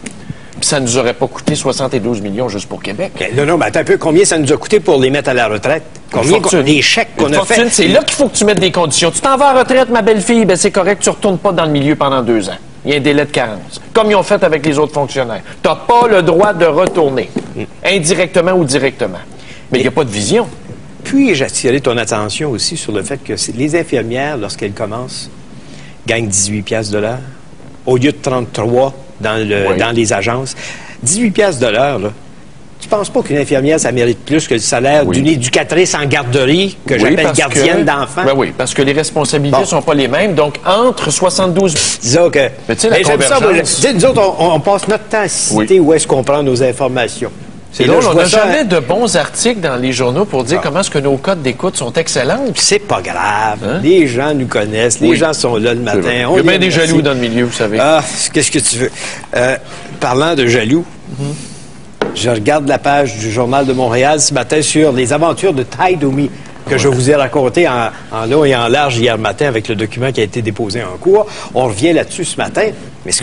Puis ça ne nous aurait pas coûté 72 millions juste pour Québec. Non, mais attends un peu. Combien ça nous a coûté pour les mettre à la retraite? Combien des chèques qu'on a fait? C'est là qu'il faut que tu mettes des conditions. Tu t'en vas à la retraite, ma belle-fille, ben c'est correct, tu ne retournes pas dans le milieu pendant 2 ans. Il y a un délai de carence, comme ils ont fait avec les autres fonctionnaires. Tu n'as pas le droit de retourner, indirectement ou directement. Mais il n'y a pas de vision. Puis-je attirer ton attention aussi sur le fait que les infirmières, lorsqu'elles commencent, gagnent 18 piastres de l'heure, au lieu de 33 dans les agences. 18 piastres de l'heure, là. Tu penses pas qu'une infirmière, ça mérite plus que le salaire d'une éducatrice en garderie, que j'appelle gardienne d'enfants? Ben oui, parce que les responsabilités ne sont pas les mêmes. Donc, entre 72... Disons que... Mais tu sais, la convergence... Nous autres, on passe notre temps à citer où est-ce qu'on prend nos informations. C'est drôle, on n'a jamais de bons articles dans les journaux pour dire comment est-ce que nos codes d'écoute sont excellentes. C'est pas grave. Hein? Les gens nous connaissent. Les gens sont là le matin. Il y a bien des jaloux dans le milieu, vous savez. Ah, qu'est-ce que tu veux? Parlant de jaloux, je regarde la page du Journal de Montréal ce matin sur les aventures de Ty Domi, que je vous ai raconté en long et en large hier matin avec le document qui a été déposé en cours. On revient là-dessus ce matin. Mais ce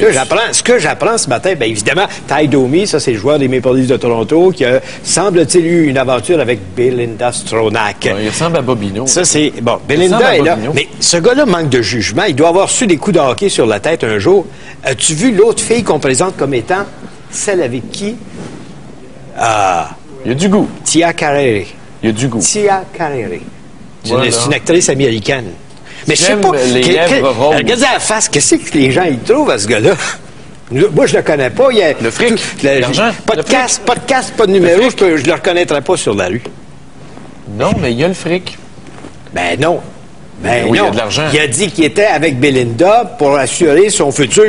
que j'apprends ce matin, bien évidemment, Ty Domi, ça c'est le joueur des Maple Leafs de Toronto qui a, semble-t-il, eu une aventure avec Belinda Stronach. Ouais, il ressemble à Bobino. Ça c'est... Bon, Belinda est là. Mais ce gars-là manque de jugement. Il doit avoir su des coups de hockey sur la tête un jour. As-tu vu l'autre fille qu'on présente comme étant celle avec qui... il y a du goût. Tia Carrere. Il y a du goût. Tia Carrere. C'est une actrice américaine. Mais je sais pas... Regardez la face. Qu'est-ce que les gens y trouvent à ce gars-là? Moi, je le connais pas. Le fric. L'argent. Pas de casque, pas de numéro. Je le reconnaîtrais pas sur la rue. Non, mais il y a le fric. Ben non. Ben oui, non. Il y a de l'argent. Il a dit qu'il était avec Belinda pour assurer son futur.